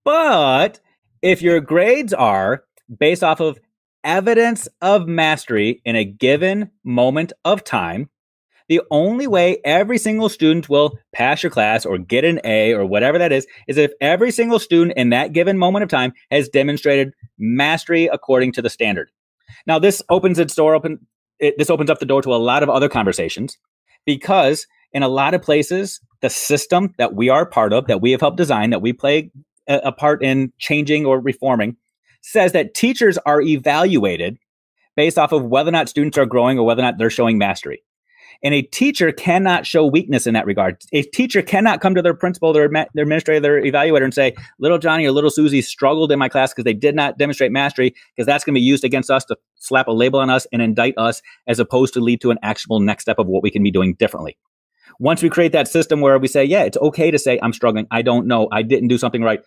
But if your grades are based off of evidence of mastery in a given moment of time, the only way every single student will pass your class or get an A or whatever that is if every single student in that given moment of time has demonstrated mastery according to the standard. Now, this opens up the door to a lot of other conversations, because in a lot of places, the system that we are part of, that we have helped design, that we play a part in changing or reforming, says that teachers are evaluated based off of whether or not students are growing or whether or not they're showing mastery. And a teacher cannot show weakness in that regard. A teacher cannot come to their principal, their administrator, their evaluator and say, little Johnny or little Susie struggled in my class because they did not demonstrate mastery, because that's going to be used against us to slap a label on us and indict us, as opposed to lead to an actionable next step of what we can be doing differently. Once we create that system where we say, yeah, it's okay to say, I'm struggling, I don't know, I didn't do something right,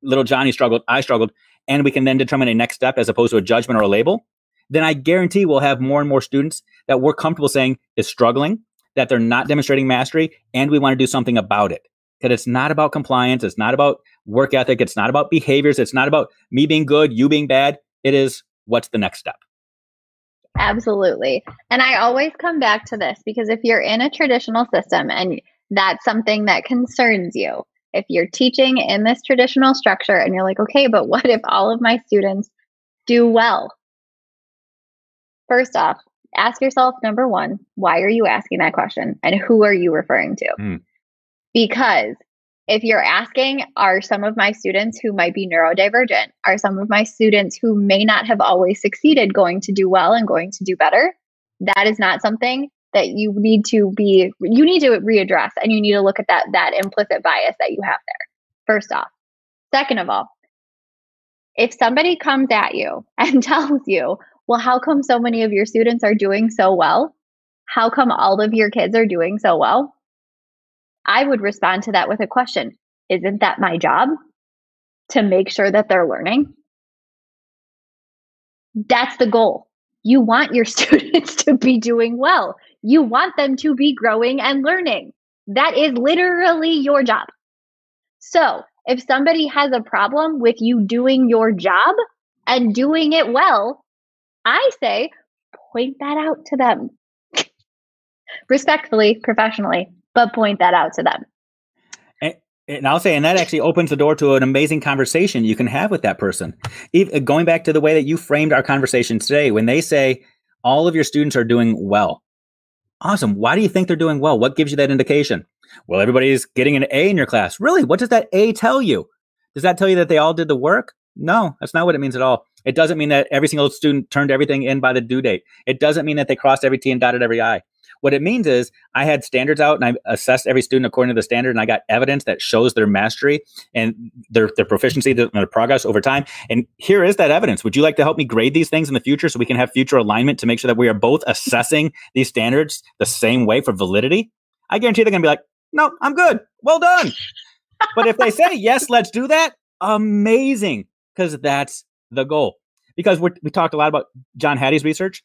little Johnny struggled, I struggled, and we can then determine a next step as opposed to a judgment or a label, then I guarantee we'll have more and more students that we're comfortable saying is struggling, that they're not demonstrating mastery, and we want to do something about it. Because it's not about compliance, it's not about work ethic, it's not about behaviors, it's not about me being good, you being bad. It is, what's the next step? Absolutely. And I always come back to this, because if you're in a traditional system and that's something that concerns you, if you're teaching in this traditional structure and you're like, okay, but what if all of my students do well? First off, ask yourself, number one, why are you asking that question? And who are you referring to? Because if you're asking, are some of my students who might be neurodivergent, are some of my students who may not have always succeeded going to do well and going to do better? That is not something that you need to readdress, and you need to look at that implicit bias that you have there. First off. Second of all, if somebody comes at you and tells you, well, how come so many of your students are doing so well? How come all of your kids are doing so well? I would respond to that with a question. Isn't that my job to make sure that they're learning? That's the goal. You want your students to be doing well. You want them to be growing and learning. That is literally your job. So if somebody has a problem with you doing your job and doing it well, I say, point that out to them. Respectfully, professionally, but point that out to them. And I'll say, and that actually opens the door to an amazing conversation you can have with that person. Going back to the way that you framed our conversation today, when they say all of your students are doing well. Awesome. Why do you think they're doing well? What gives you that indication? Well, everybody's getting an A in your class. Really? What does that A tell you? Does that tell you that they all did the work? No, that's not what it means at all. It doesn't mean that every single student turned everything in by the due date. It doesn't mean that they crossed every T and dotted every I. What it means is I had standards out and I assessed every student according to the standard, and I got evidence that shows their mastery and their proficiency, their progress over time. And here is that evidence. Would you like to help me grade these things in the future so we can have future alignment to make sure that we are both assessing these standards the same way for validity? I guarantee they're going to be like, no, I'm good. Well done. But if they say, yes, let's do that, amazing, because that's the goal. Because we talked a lot about John Hattie's research.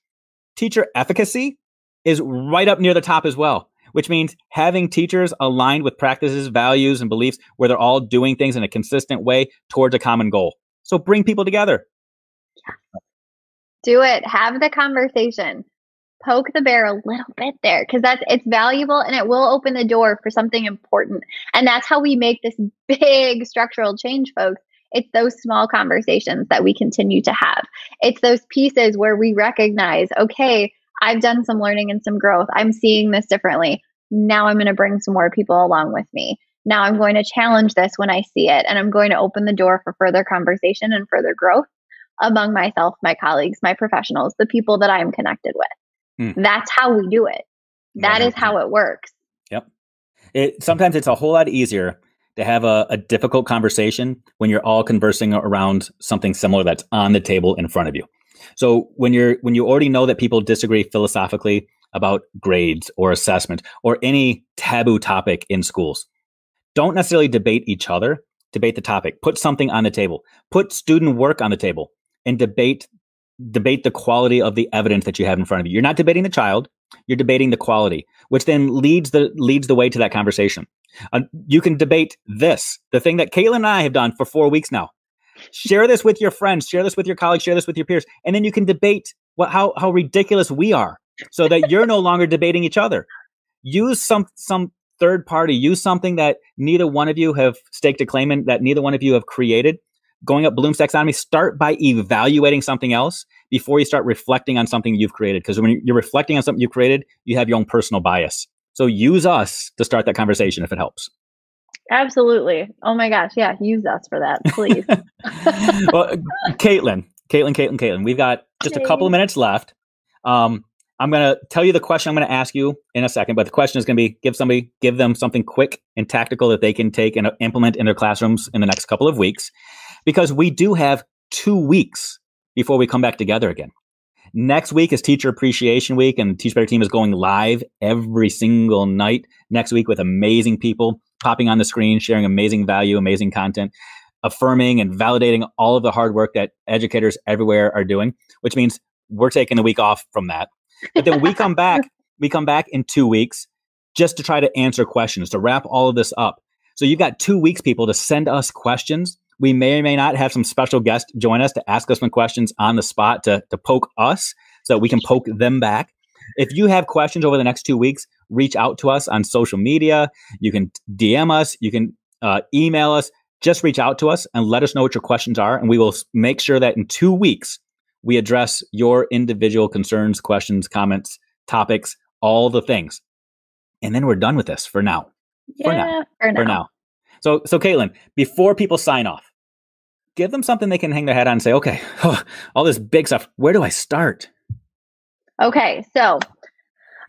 Teacher efficacy is right up near the top as well, which means having teachers aligned with practices, values, and beliefs where they're all doing things in a consistent way towards a common goal. So bring people together. Do it. Have the conversation. Poke the bear a little bit there because it's valuable and it will open the door for something important. And that's how we make this big structural change, folks. It's those small conversations that we continue to have. It's those pieces where we recognize, okay, I've done some learning and some growth. I'm seeing this differently. Now I'm going to bring some more people along with me. Now I'm going to challenge this when I see it. And I'm going to open the door for further conversation and further growth among myself, my colleagues, my professionals, the people that I'm connected with. That's how we do it. That is how it works. Yep. Sometimes it's a whole lot easier to have a difficult conversation when you're all conversing around something similar that's on the table in front of you. So when you already know that people disagree philosophically about grades or assessment or any taboo topic in schools, don't necessarily debate each other. Debate the topic. Put something on the table. Put student work on the table and debate the quality of the evidence that you have in front of you. You're not debating the child. You're debating the quality, which then leads the way to that conversation. You can debate this, the thing that Katelynn and I have done for 4 weeks now. Share this with your friends, share this with your colleagues, share this with your peers, and then you can debate how ridiculous we are so that you're no longer debating each other. Use some third party, use something that neither one of you have staked a claim in, that neither one of you have created. Going up Bloom's taxonomy, start by evaluating something else before you start reflecting on something you've created. Because when you're reflecting on something you've created, you have your own personal bias. So use us to start that conversation if it helps. Absolutely. Oh my gosh. Yeah. Use us for that, please. Well, Katelynn, we've got just a couple of minutes left. I'm going to tell you the question I'm going to ask you in a second, but the question is going to be give them something quick and tactical that they can take and implement in their classrooms in the next couple of weeks, because we do have 2 weeks before we come back together again. Next week is Teacher Appreciation Week, and the Teach Better team is going live every single night next week with amazing people popping on the screen, sharing amazing value, amazing content, affirming and validating all of the hard work that educators everywhere are doing, which means we're taking a week off from that. But then we come back in 2 weeks just to try to answer questions, to wrap all of this up. So you've got 2 weeks, people, to send us questions. We may or may not have some special guests join us to ask us some questions on the spot to poke us so that we can poke them back. If you have questions over the next 2 weeks, reach out to us on social media. You can DM us. You can email us. Just reach out to us and let us know what your questions are. And we will make sure that in 2 weeks, we address your individual concerns, questions, comments, topics, all the things. And then we're done with this for now. Yeah, for now. So Katelynn, before people sign off, give them something they can hang their head on and say, okay, all this big stuff, where do I start? Okay, so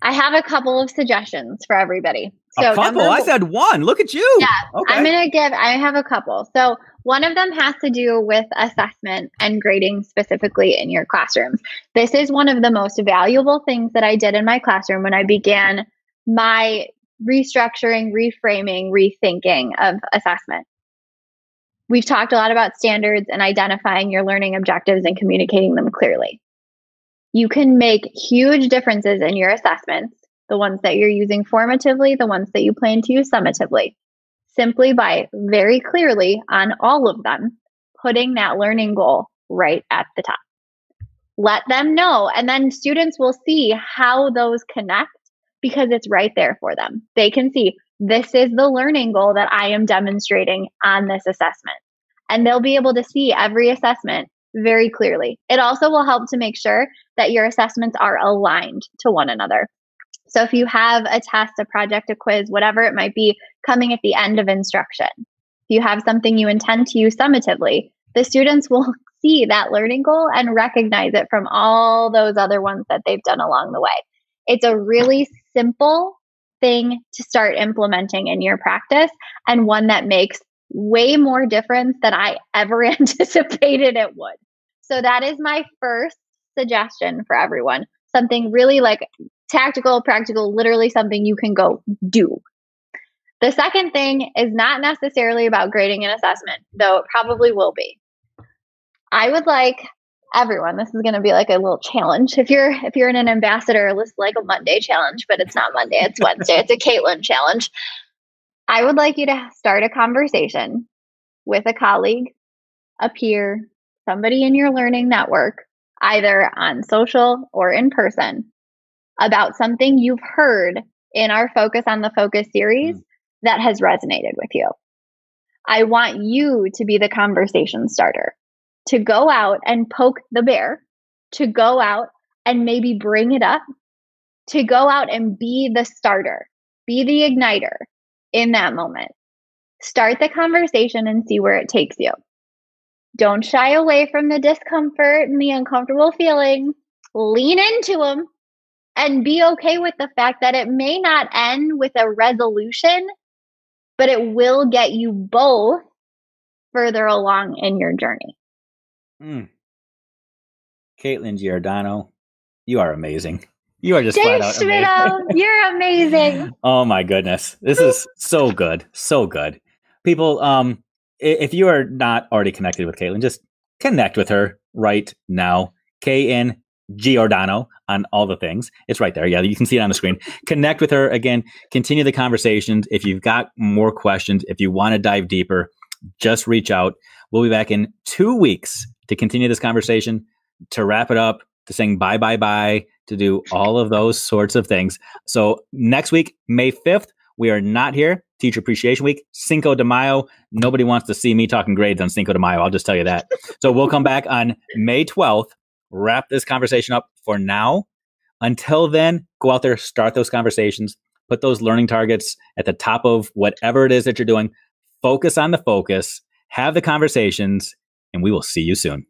I have a couple of suggestions for everybody. So a couple? I said one. Look at you. Yeah, okay. I have a couple. So one of them has to do with assessment and grading specifically in your classrooms. This is one of the most valuable things that I did in my classroom when I began my restructuring, reframing, rethinking of assessment. We've talked a lot about standards and identifying your learning objectives and communicating them clearly. You can make huge differences in your assessments, the ones that you're using formatively, the ones that you plan to use summatively, simply by very clearly on all of them, putting that learning goal right at the top. Let them know, and then students will see how those connect because it's right there for them. They can see this is the learning goal that I am demonstrating on this assessment, and they'll be able to see every assessment very clearly. It also will help to make sure that your assessments are aligned to one another. So if you have a test, a project, a quiz, whatever it might be coming at the end of instruction, if you have something you intend to use summatively, the students will see that learning goal and recognize it from all those other ones that they've done along the way. It's a really simple thing to start implementing in your practice, and one that makes way more difference than I ever anticipated it would. So that is my first suggestion for everyone. Something really like tactical, practical, literally something you can go do. The second thing is not necessarily about grading an assessment, though it probably will be. I would like everyone, this is going to be like a little challenge. If you're an ambassador, it's like a Monday challenge, but it's not Monday, it's Wednesday. It's a Katelynn challenge. I would like you to start a conversation with a colleague, a peer, somebody in your learning network, either on social or in person, about something you've heard in our Focus on the Focus series that has resonated with you. I want you to be the conversation starter, to go out and poke the bear, to go out and maybe bring it up, to go out and be the starter, be the igniter in that moment. Start the conversation and see where it takes you. Don't shy away from the discomfort and the uncomfortable feelings. Lean into them and be okay with the fact that it may not end with a resolution, but it will get you both further along in your journey. Katelynn Giordano, you are amazing. You are just Dave flat out amazing. You're amazing. Oh my goodness. This is so good. So good. People, if you are not already connected with Katelynn, just connect with her right now. KN Giordano on all the things. It's right there. Yeah, you can see it on the screen. Connect with her. Again, continue the conversations. If you've got more questions, if you want to dive deeper, just reach out. We'll be back in 2 weeks to continue this conversation, to wrap it up, to sing bye, bye, bye, to do all of those sorts of things. So next week, May 5th, we are not here. Teacher Appreciation Week, Cinco de Mayo. Nobody wants to see me talking grades on Cinco de Mayo. I'll just tell you that. So we'll come back on May 12th, wrap this conversation up for now. Until then, go out there, start those conversations, put those learning targets at the top of whatever it is that you're doing. Focus on the focus, have the conversations, and we will see you soon.